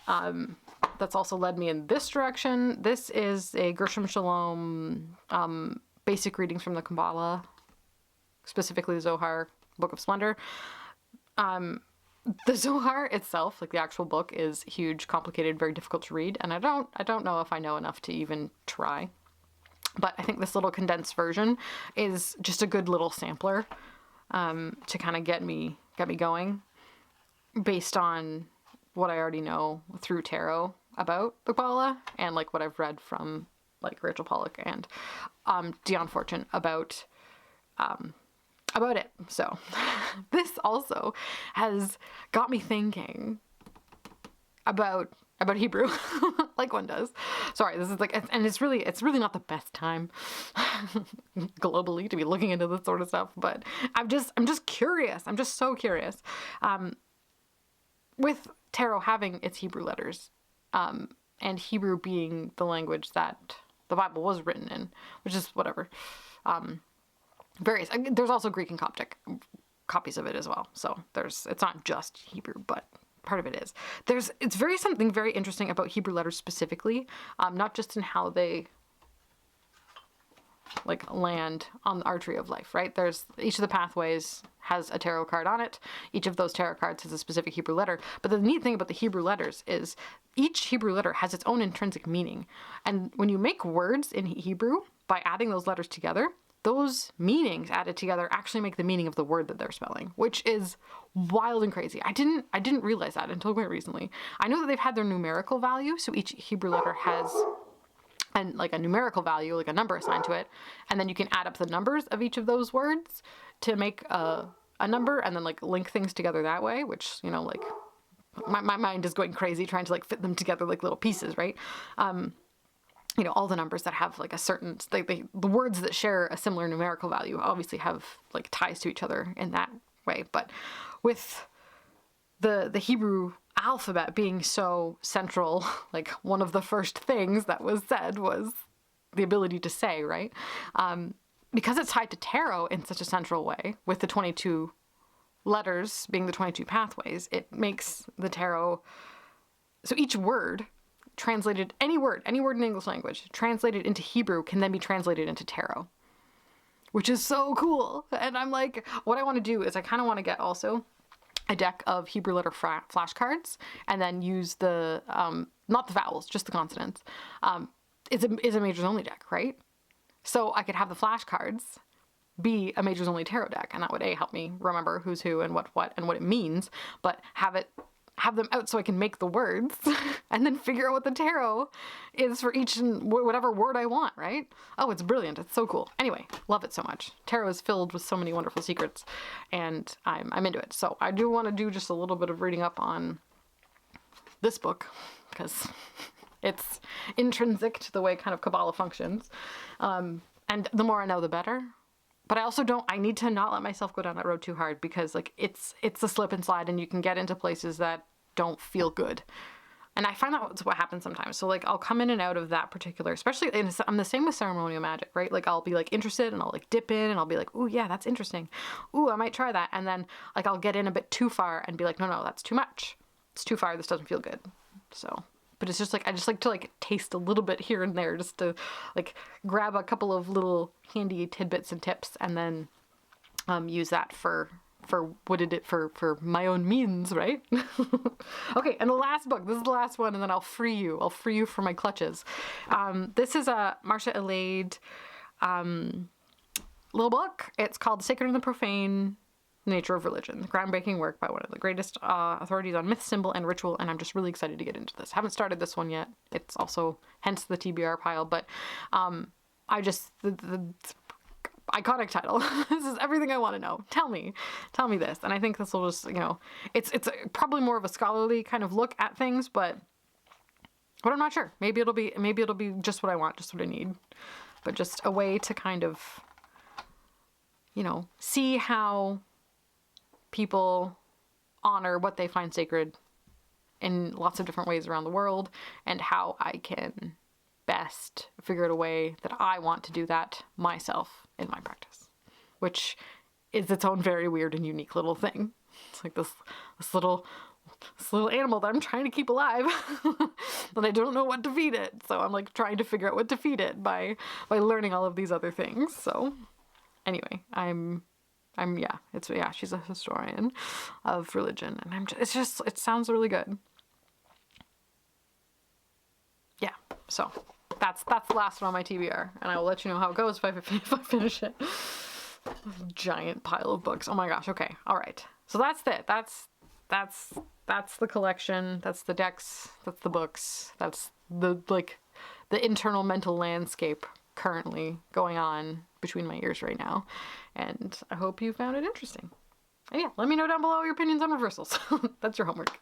That's also led me in this direction. This is a Gershom Shalom basic readings from the Kabbalah, specifically the Zohar, Book of Splendor. The Zohar itself, like the actual book, is huge, complicated, very difficult to read, and I don't know if I know enough to even try. But I think this little condensed version is just a good little sampler to kind of get me going, based on what I already know through tarot about the Kabbalah, and like what I've read from like Rachel Pollack and Dion Fortune about it. So this also has got me thinking about Hebrew, like one does. Sorry, this is like, and it's really not the best time globally to be looking into this sort of stuff, but I'm just curious. I'm just so curious. With tarot having its Hebrew letters, and Hebrew being the language that the Bible was written in, which is whatever. There's also Greek and Coptic copies of it as well. So it's not just Hebrew, but part of it is. It's something very interesting about Hebrew letters specifically, not just in how they like land on the artery of life, right? There's each of the pathways has a tarot card on it. Each of those tarot cards has a specific Hebrew letter. But the neat thing about the Hebrew letters is each Hebrew letter has its own intrinsic meaning. And when you make words in Hebrew by adding those letters together, those meanings added together actually make the meaning of the word that they're spelling, which is wild and crazy. I didn't realize that until quite recently. I know that they've had their numerical value, so each Hebrew letter has and like a numerical value, like a number assigned to it, and then you can add up the numbers of each of those words to make a number, and then like link things together that way, which, you know, like my mind is going crazy trying to like fit them together like little pieces, right? You know, all the numbers that have like a certain, like the words that share a similar numerical value obviously have like ties to each other in that way. But with the Hebrew alphabet being so central, like one of the first things that was said was the ability to say, right? Because it's tied to tarot in such a central way, with the 22 letters being the 22 pathways, it makes the tarot, so each word translated, any word in the English language translated into Hebrew can then be translated into tarot, which is so cool. And I'm like, what I want to do is I kind of want to get also a deck of Hebrew letter flashcards, and then use the, not the vowels, just the consonants. It's a majors only deck, right? So I could have the flashcards be a majors only tarot deck, and that would help me remember who's who and what and what it means, but have them out so I can make the words and then figure out what the tarot is for each and whatever word I want, right? Oh, it's brilliant. It's so cool. Anyway, love it so much. Tarot is filled with so many wonderful secrets, and I'm into it. So I do want to do just a little bit of reading up on this book, because it's intrinsic to the way kind of Kabbalah functions. And the more I know, the better. But I need to not let myself go down that road too hard, because like it's a slip and slide, and you can get into places that don't feel good. And I find that's what happens sometimes. So like I'll come in and out of that particular, especially, I'm the same with ceremonial magic, right? Like I'll be like interested, and I'll like dip in, and I'll be like, ooh, yeah, that's interesting. Ooh, I might try that. And then like I'll get in a bit too far and be like, no, that's too much. It's too far. This doesn't feel good. So, but it's just like, I just like to like taste a little bit here and there, just to like grab a couple of little handy tidbits and tips, and then use that for my own means, right? Okay, and the last book, this is the last one, and then I'll free you from my clutches. This is a Marcia Elaide little book. It's called The Sacred and the Profane Nature of Religion, the groundbreaking work by one of the greatest authorities on myth, symbol, and ritual, and I'm just really excited to get into this. I haven't started this one yet. It's also, hence the TBR pile, but the iconic title. This is everything I want to know. Tell me this. And I think this will just, you know, it's probably more of a scholarly kind of look at things, but I'm not sure. Maybe it'll be just what I want, just what I need, but just a way to kind of, you know, see how people honor what they find sacred in lots of different ways around the world, and how I can best figure out a way that I want to do that myself in my practice, which is its own very weird and unique little thing. It's like this little animal that I'm trying to keep alive, but I don't know what to feed it. So I'm like trying to figure out what to feed it by learning all of these other things. So anyway, she's a historian of religion, and it sounds really good. Yeah, so that's the last one on my TBR, and I will let you know how it goes if I finish it. Giant pile of books. Oh my gosh. Okay. All right. So that's it. That's the collection. That's the decks. That's the books. That's the internal mental landscape currently going on between my ears right now, and I hope you found it interesting. And yeah, let me know down below your opinions on reversals. That's your homework.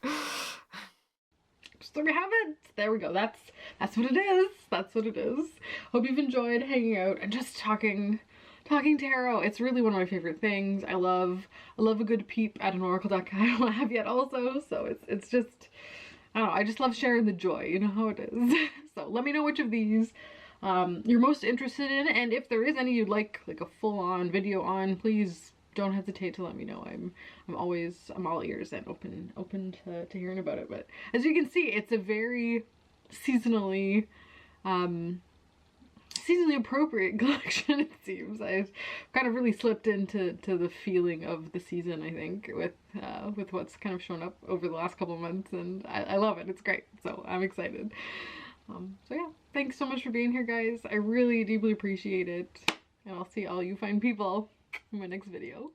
So there we have it. There we go. That's what it is. That's what it is. Hope you've enjoyed hanging out and just talking talking tarot. It's really one of my favorite things. I love a good peep at an oracle deck I don't have yet also, so it's just, I don't know, I just love sharing the joy, you know how it is. So let me know which of these you're most interested in, and if there is any you'd like a full-on video on, please don't hesitate to let me know. I'm all ears and open to hearing about it. But as you can see, it's a very seasonally appropriate collection, it seems. I've kind of really slipped into the feeling of the season, I think, with what's kind of shown up over the last couple of months, and I love it. It's great, so I'm excited. So yeah, thanks so much for being here, guys. I really deeply appreciate it, and I'll see all you fine people in my next video.